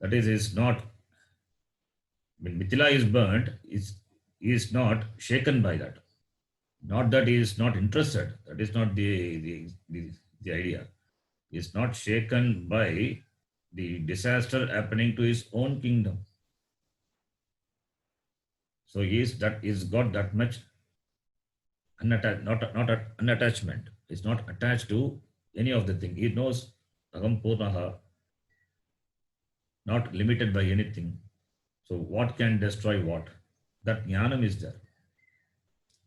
That is not, when Mithila is burnt, he is not shaken by that. Not that he is not interested. That is not the idea. He is not shaken by the disaster happening to his own kingdom. So he is got that much unattachment. He's not attached to any of the thing. He knows Agam Purnaha, not limited by anything. So what can destroy what? That jnanam is there.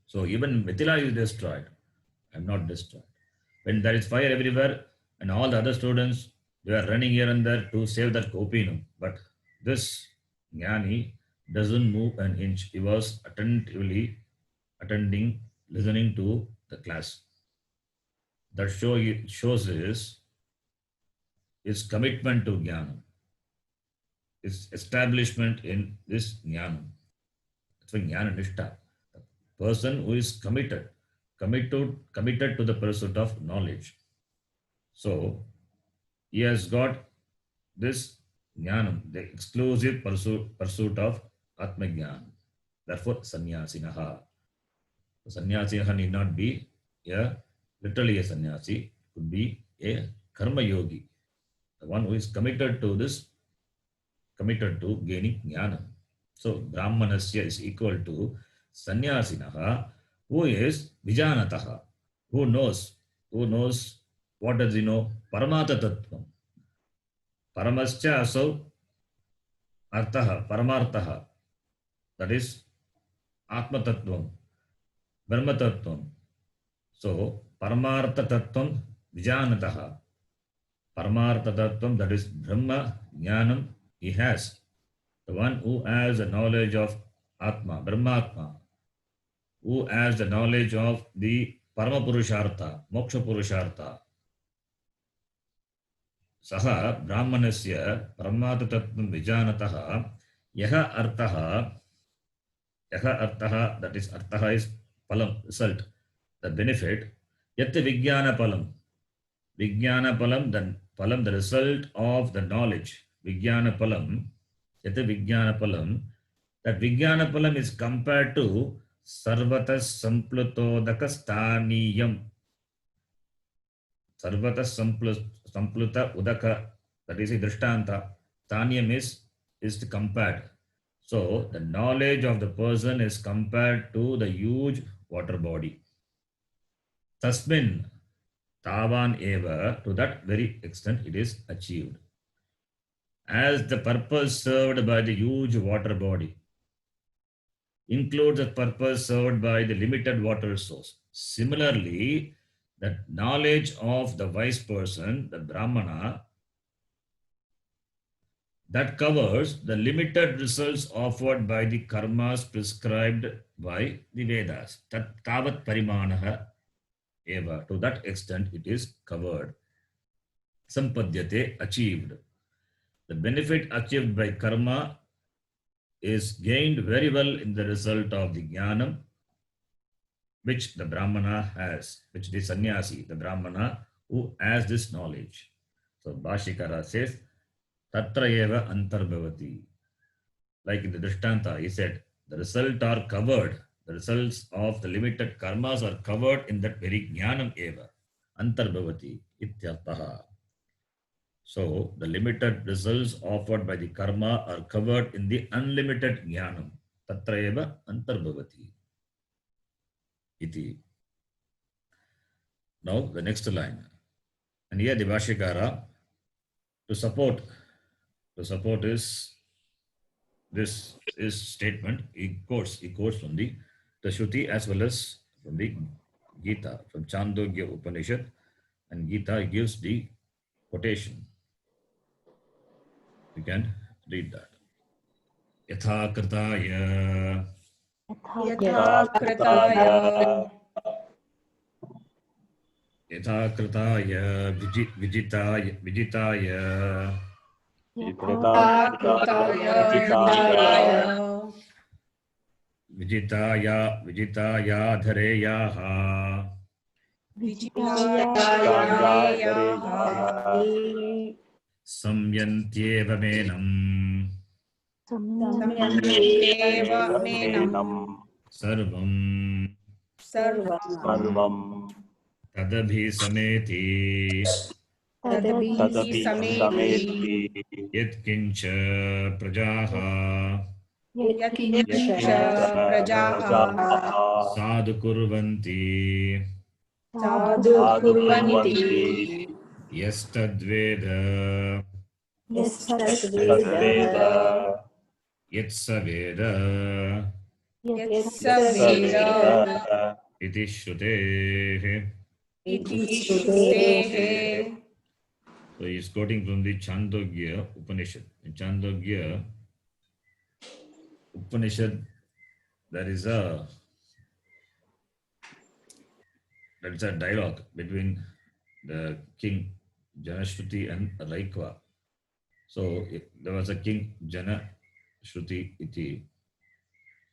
So even Mithila is destroyed. I'm not destroyed. When there is fire everywhere and all the other students, they are running here and there to save that Kopinam. But this jnani doesn't move an inch. He was attentively attending, listening to the class. That shows his commitment to jnana, his establishment in this jnana. That's why jnana nishta. The person who is committed to the pursuit of knowledge. So he has got this jnanam, the exclusive pursuit of Atma Jnana. Therefore, sannyasinaha. Sannyasinaha need not be literally a sannyasi, could be a karma yogi, the one who is committed to gaining jnana. So brahmanasya is equal to sannyasinaha, who is vijanataha, who knows what does he know? Paramata tattvam. Paramascha asau artaha, paramartaha. That is atma tattvam, brahma tattvam. So paramartha tattvam vijanataha. Paramartha tattvam, that is brahma jnanam, he has. The one who has the knowledge of atma, brahmatma, who has the knowledge of the parama purushartha, moksha purushartha. Saha brahmanasya paramartha tattvam vijanataha yaha artaha, that is artaha is palam, result, the benefit. Yat vijnana palam, the result of the knowledge. Vijnana palam, yat vijnana palam, that vijnana palam is compared to sarvata samplutodaka sthaniyam. Sarvata sampluta udaka, that is a drishtanta. Sthaniyam is compared. So the knowledge of the person is compared to the huge water body. Tasmin tavan eva, to that very extent it is achieved. As the purpose served by the huge water body includes the purpose served by the limited water source, similarly, that knowledge of the wise person, the Brahmana, that covers the limited results offered by the karmas prescribed by the Vedas. Tat tavat parimanaha eva. To that extent it is covered. Sampadyate, achieved. The benefit achieved by karma is gained very well in the result of the jnanam, which the Brahmana has, which the sannyasi, the Brahmana who has this knowledge. So Bhashikara says, Tatra eva antarbhavati. Like in the Drishtanta, he said, the results are covered. The results of the limited karmas are covered in that very jnanam eva. antarbhavati ityartha. So the limited results offered by the karma are covered in the unlimited jnanam. Tatra eva antarbhavati iti. Now the next line. And here the Bhashyakara to support is this statement. He quotes from the Shruti as well as from the Gita, from Chandogya Upanishad, and Gita gives the quotation. You can read that. Yatha kritaya यथा कृताय vijitaya यथा कृताय विजिताय vijitayaधरेयाः विजितायाः संयन्त्येव मेनम् संयन्त्येव मेनं सर्वम् सर्वं तदभिसमेति तदभिसमेति यत्किञ्च प्रजाः यत्किञ्च प्रजाः साधु कुर्वन्ति साधु कुर्वन्ति यस्तद्वेद यस्तद्वेद यत्सवेद यत्सवेद इति श्रुतेः. इति श्रुतेः. So he is quoting from the Chandogya Upanishad. In Chandogya Upanishad, there is a dialogue between the king Janashruti and Raikva. So there was a king Janashruti iti,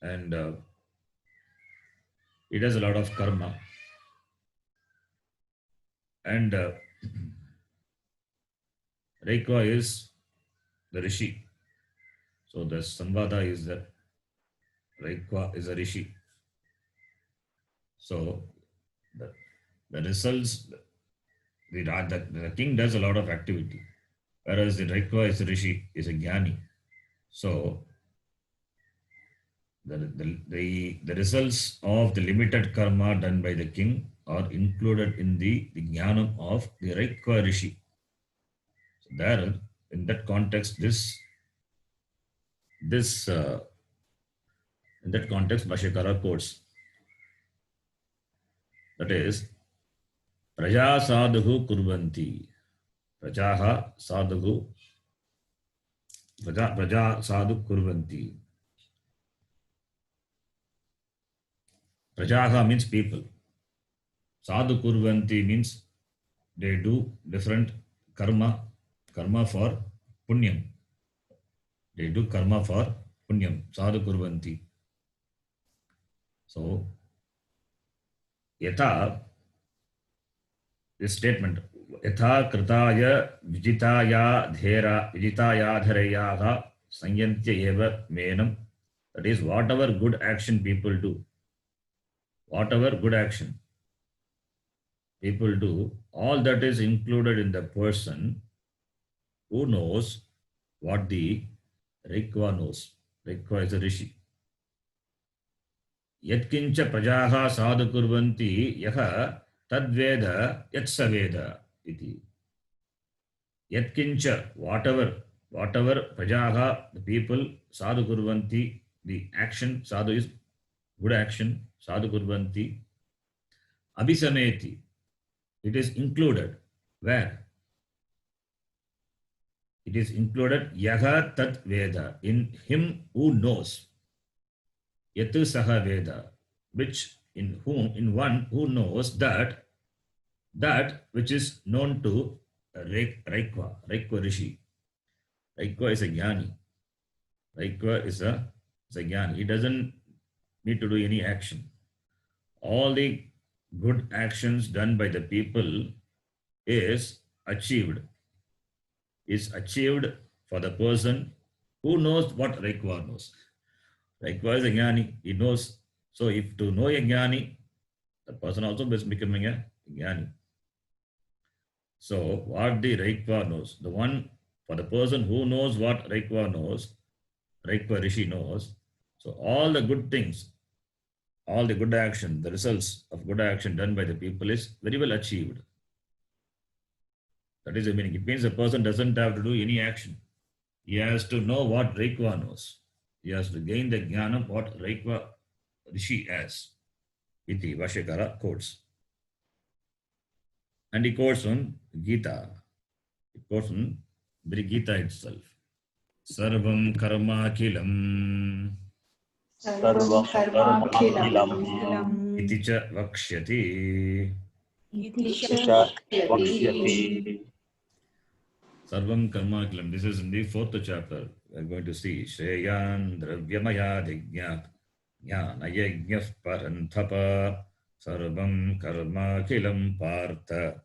and he does a lot of karma, and Raikva is the rishi. So the samvada is that Raikva is a rishi. So the results, the king does a lot of activity, whereas the Raikva is a rishi, is a jnani. So the results of the limited karma done by the king are included in the jnanam of the Raikva rishi. So there, in that context, in that context, Bhashyakara quotes, that is, Praja sadhu kurvanti. Prajaha sadhu. Praja sadhu kurvanti. Prajaha means people. Sadhu kurvanti means they do different karma for punyam. They do karma for punyam. Sadhu kurvanti. So, yatha, this statement, yatha kritaya vijitayadhareyaha sanyantya eva menam, that is, whatever good action people do, all that is included in the person who knows what the Raikva knows. Raikva is a rishi. Yatkincha prajaha sadhu kurvanti yaha tadveda yatsaveda iti. Yatkincha, whatever prajaha, the people, sadhu kurvanti, the action, sadhu is good action, sadhu kurvanti, abhisameti, it is included. Where? It is included yaha tat veda, in him who knows. Yatu saha veda, which in one who knows that which is known to Raikva rishi. Raikva is a jnani. Raikva is a jnani. He doesn't need to do any action. All the good actions done by the people is achieved for the person who knows what Raikva knows. Raikva is a jnani. He knows. So if to know a jnani, the person also is becoming a jnani. So what the Raikva knows, the one for the person who knows what Raikva knows, Raikva Rishi knows. So all the good things, all the good action, the results of good action done by the people is very well achieved. That is the meaning. It means the person doesn't have to do any action. He has to know what Raikva knows. He has to gain the jnana what Raikva Rishi has. Iti Vashyakara quotes. And he quotes from Gita. He quotes from the Gita itself. Sarvam karma kilam Sarvam karmakhilам iti cha vakshyati. iti Isha shyati. Sarvam karma kilam. This is in the 4th chapter. We are going to see Shreyan Dravyamaya Digyat Jnana Yajnaf Paranthapa Sarvam karma kilam partha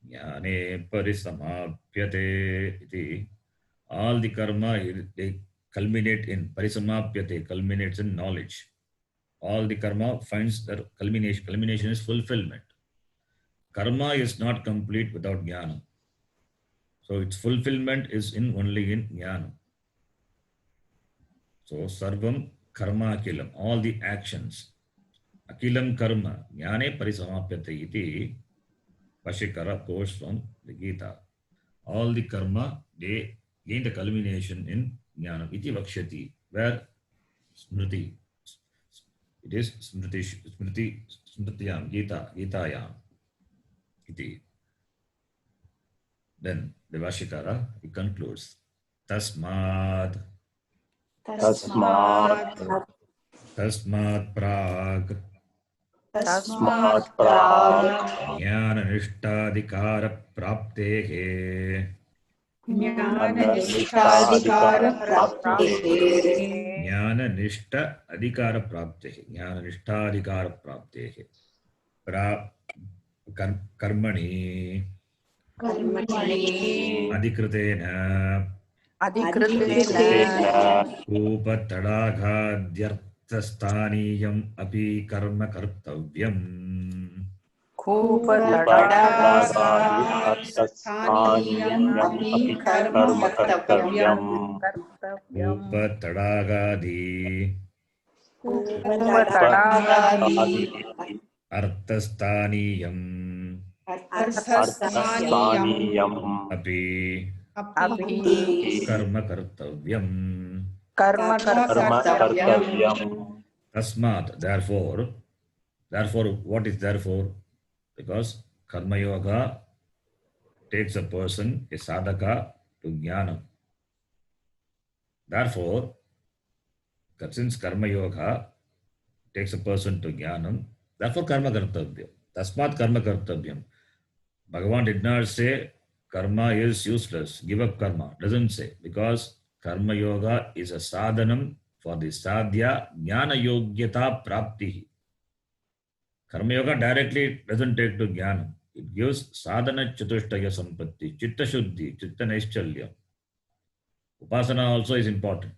Jnane Parisamapyate iti. All the karma they culminate in Parisamapyate, culminates in knowledge. All the karma finds their culmination. Culmination is fulfillment. Karma is not complete without jnana. So its fulfillment is in only in jnana. So sarvam karma akilam, all the actions. Akilam karma, jnane parisamapyate iti. Vashyakara quotes from the Gita. All the karma, they gain the culmination in jnana. Iti vakshyati, where smriti. It is smritiyam, Gitayam. Iti. Then the Vashyakara, he concludes. Tasmad Tasmat prag Tasmat Prag jnana nishtadikara praptehe Jnana-nishtadikara praptehe. jnana nishta adhikara praptehe karmani Karmani adhikritena Adhikritena Upatadaghadhyarthastaniyam api karma kartavyam. Upatadaghadhyarthastaniyam api karma kartavyam. Upatadaghadi Upatadaghadi arthastaniyam arthastaniyam api api karma kartavyam. karma kartavyam. Tasmat, therefore, what is therefore? Because karma yoga takes a person, a sadhaka, to jnana. Therefore, since karma yoga takes a person to jnanam, therefore karma kartavyam. Tasmat karma kartavyam. Bhagavan did not say karma is useless, give up karma. Doesn't say, because karma yoga is a sadhanam for the sadhya jnana yogyata prapti. Karma yoga directly doesn't take to jnana. It gives sadhana chatushtaya sampatti, chitta shuddhi, chitta naishchalya. Upasana also is important.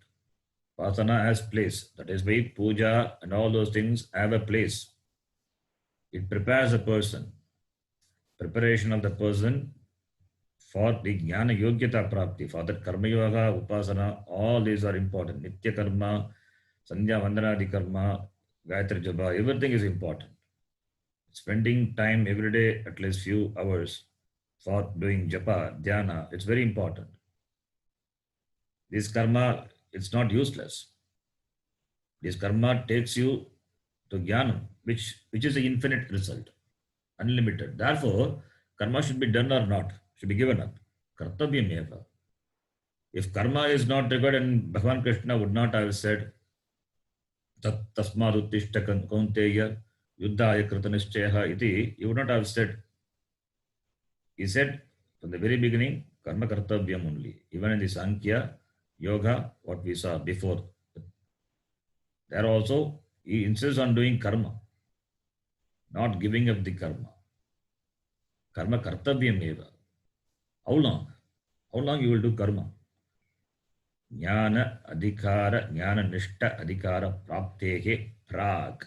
Upasana has place. That is why puja and all those things have a place. It prepares a person. Preparation of the person for the jnana yogyata prapti, for that karma yoga, upasana, all these are important. Nitya karma, sandhya vandanadi karma, gayatri japa, everything is important. Spending time every day, at least few hours for doing japa, dhyana, it's very important. This karma, it's not useless. This karma takes you to jnana, which is the infinite result, unlimited. Therefore, karma should be done or not, should be given up. Kartavyam eva. If karma is not required, and Bhagavan Krishna would not have said, Tasmad uttishta kaunteya yuddhaya kritanischayaha iti, he would not have said. He said from the very beginning, karma kartavyam only. Even in the Sankhya, yoga, what we saw before, there also he insists on doing karma, not giving up the karma. Karma kartavyam eva. How long? How long you will do karma? Jnana adhikara, jnana nishta adhikara praptehe prag.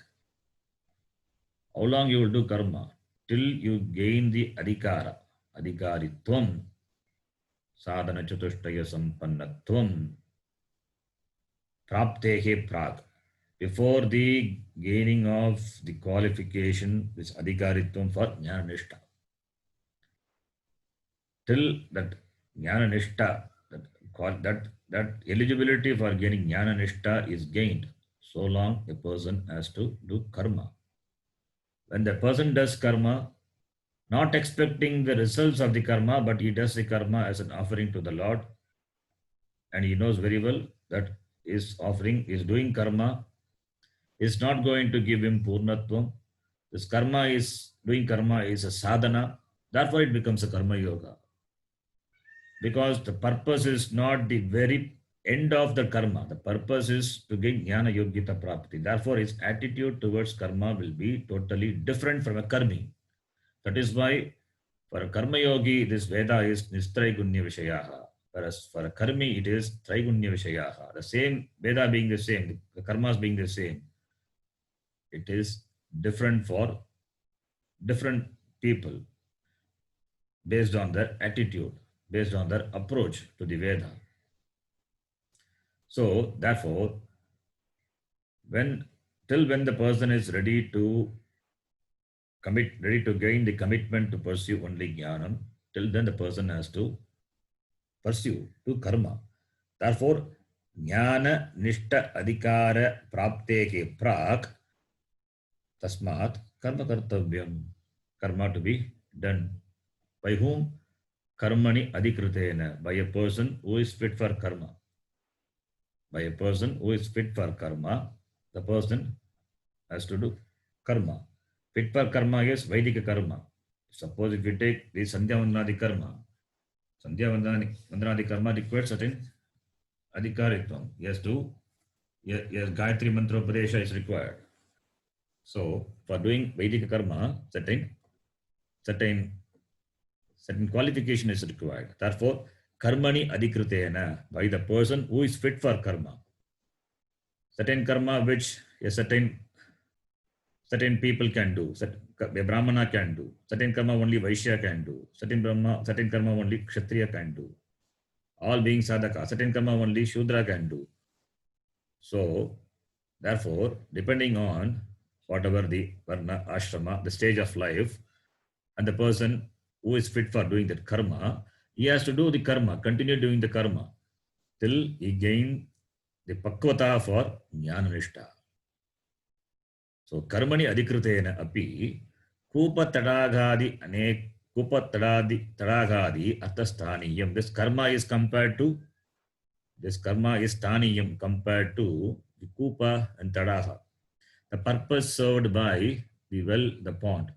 How long you will do karma? Till you gain the adhikara. adhikaritvam, sadhana chatushtaya sampannatvam, praptehe prag. Before the gaining of the qualification, this adhikaritvam for jnana nishta. Till that jnana nishta, that eligibility for gaining jnana nishta is gained, so long a person has to do karma. When the person does karma, not expecting the results of the karma, but he does the karma as an offering to the Lord, and he knows very well that his offering is doing karma is not going to give him purnatvam. This karma is doing karma is a sadhana, therefore it becomes a karma yoga. Because the purpose is not the very end of the karma. The purpose is to gain jnana yogyata prapti. Therefore, his attitude towards karma will be totally different from a karmi. That is why for a karma yogi, this Veda is nistraigunya vishayaha. Whereas for a karmi, it is traigunya vishayaha. The same Veda being the same, the karmas being the same. It is different for different people based on their attitude, based on their approach to the Veda. So, therefore, till when the person is ready to gain the commitment to pursue only jnanam, till then the person has to pursue to karma. Therefore, jnana nishta adhikara prapteke prak tasmat karma kartavyam. Karma to be done. By whom? Karmani adhikritena. By a person who is fit for karma. By a person who is fit for karma, the person has to do karma. Fit for karma is Vaidika karma. Suppose if you take the Sandhya Vandanadi karma, Sandhya Vandanadi karma requires certain adhikaritvam. Yes, Gayatri Mantra Upadesha is required. So, for doing Vedic karma, certain qualification is required. Therefore, karmani adhikritena, by the person who is fit for karma. Certain karma which a certain people can do, a Brahmana can do, certain karma only Vaishya can do, certain karma only Kshatriya can do. All being sadhaka, certain karma only Shudra can do. So, therefore, depending on whatever the varna, ashrama, the stage of life, and the person who is fit for doing that karma, he has to do the karma, continue doing the karma, till he gain the pakvata for jnana nishta. So, karmani adhikritena api kupa tadagadi arthasthaniyam. This karma is sthaniyam compared to the kupa and tadaha. The purpose served by the well, the pond.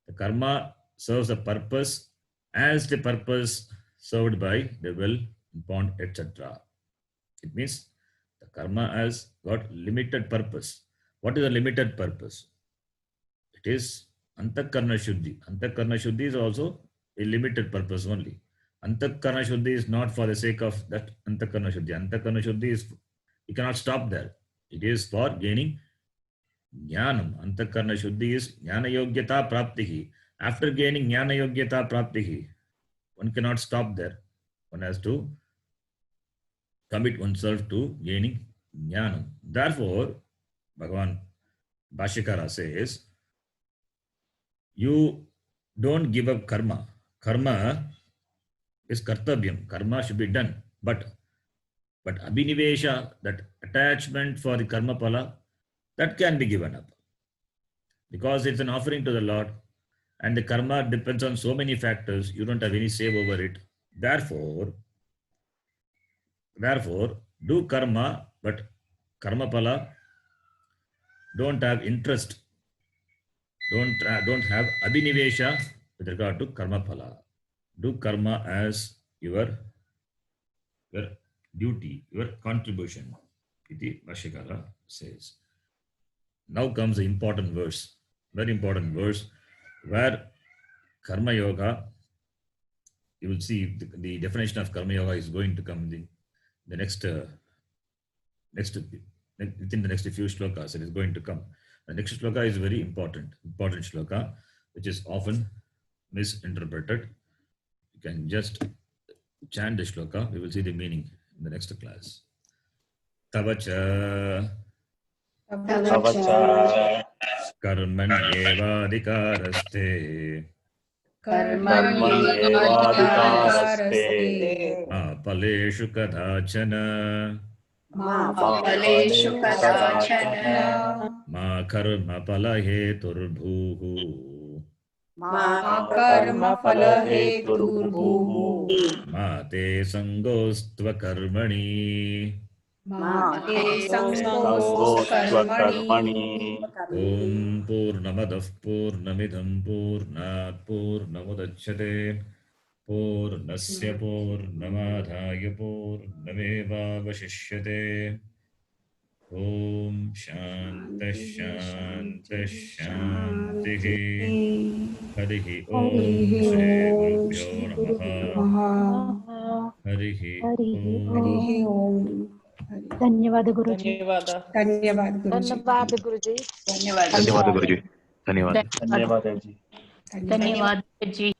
The karma serves a purpose as the purpose served by the well, pond, etc. It means the karma has got limited purpose. What is the limited purpose? It is antakarna shuddhi. Antakarna shuddhi is also a limited purpose only. Antakarna shuddhi is not for the sake of that antakarna shuddhi. Antakarna shuddhi is, you cannot stop there. It is for gaining jnanam. Antakarna shuddhi is jnana yogyata praptihi. After gaining jnana yogyata praptihi, one cannot stop there. One has to commit oneself to gaining jnanam. Therefore, Bhagavan Bhashyakara says, you don't give up karma. Karma is kartavyam. Karma should be done. But abhinivesha, that attachment for the karma pala, that can be given up. Because it's an offering to the Lord, and the karma depends on so many factors, you don't have any say over it. Therefore, do karma, but karma pala, don't have interest, don't have abhinivesha with regard to karma phala. Do karma as your duty, your contribution, Iti Bhashyakara says. Now comes the important verse, very important verse, where karma yoga, you will see the definition of karma yoga is going to come in the next within the next few shlokas. It is going to come. The next shloka is very important shloka, which is often misinterpreted. can just chant the shloka. We will see the meaning in the next class. Tavacha Tavacha karmanyevadikaraste कर्मण्येवाधिकारस्ते apaleshu kadachana मा फलेषु कदाचन ma karma palaheturbhuhu मा कर्मफलहेतुर्भुः ma te sangostva karmani मा ते सङ्गोऽस्त्वकर्मणि Om Purnamadah Purnamidam Purnat Purnamudachyate Purnasya Purnamadhaya Purnamevavashishyate Om Shantah Shantah Shantihi Harihi Om Shri Gurubhyo Namaha Harihi Om. धन्यवाद गुरुजी। धन्यवाद गुरुजी। धन्यवाद गुरुजी। धन्यवाद धन्यवाद गुरुजी। धन्यवाद। धन्यवाद जी। धन्यवाद जी।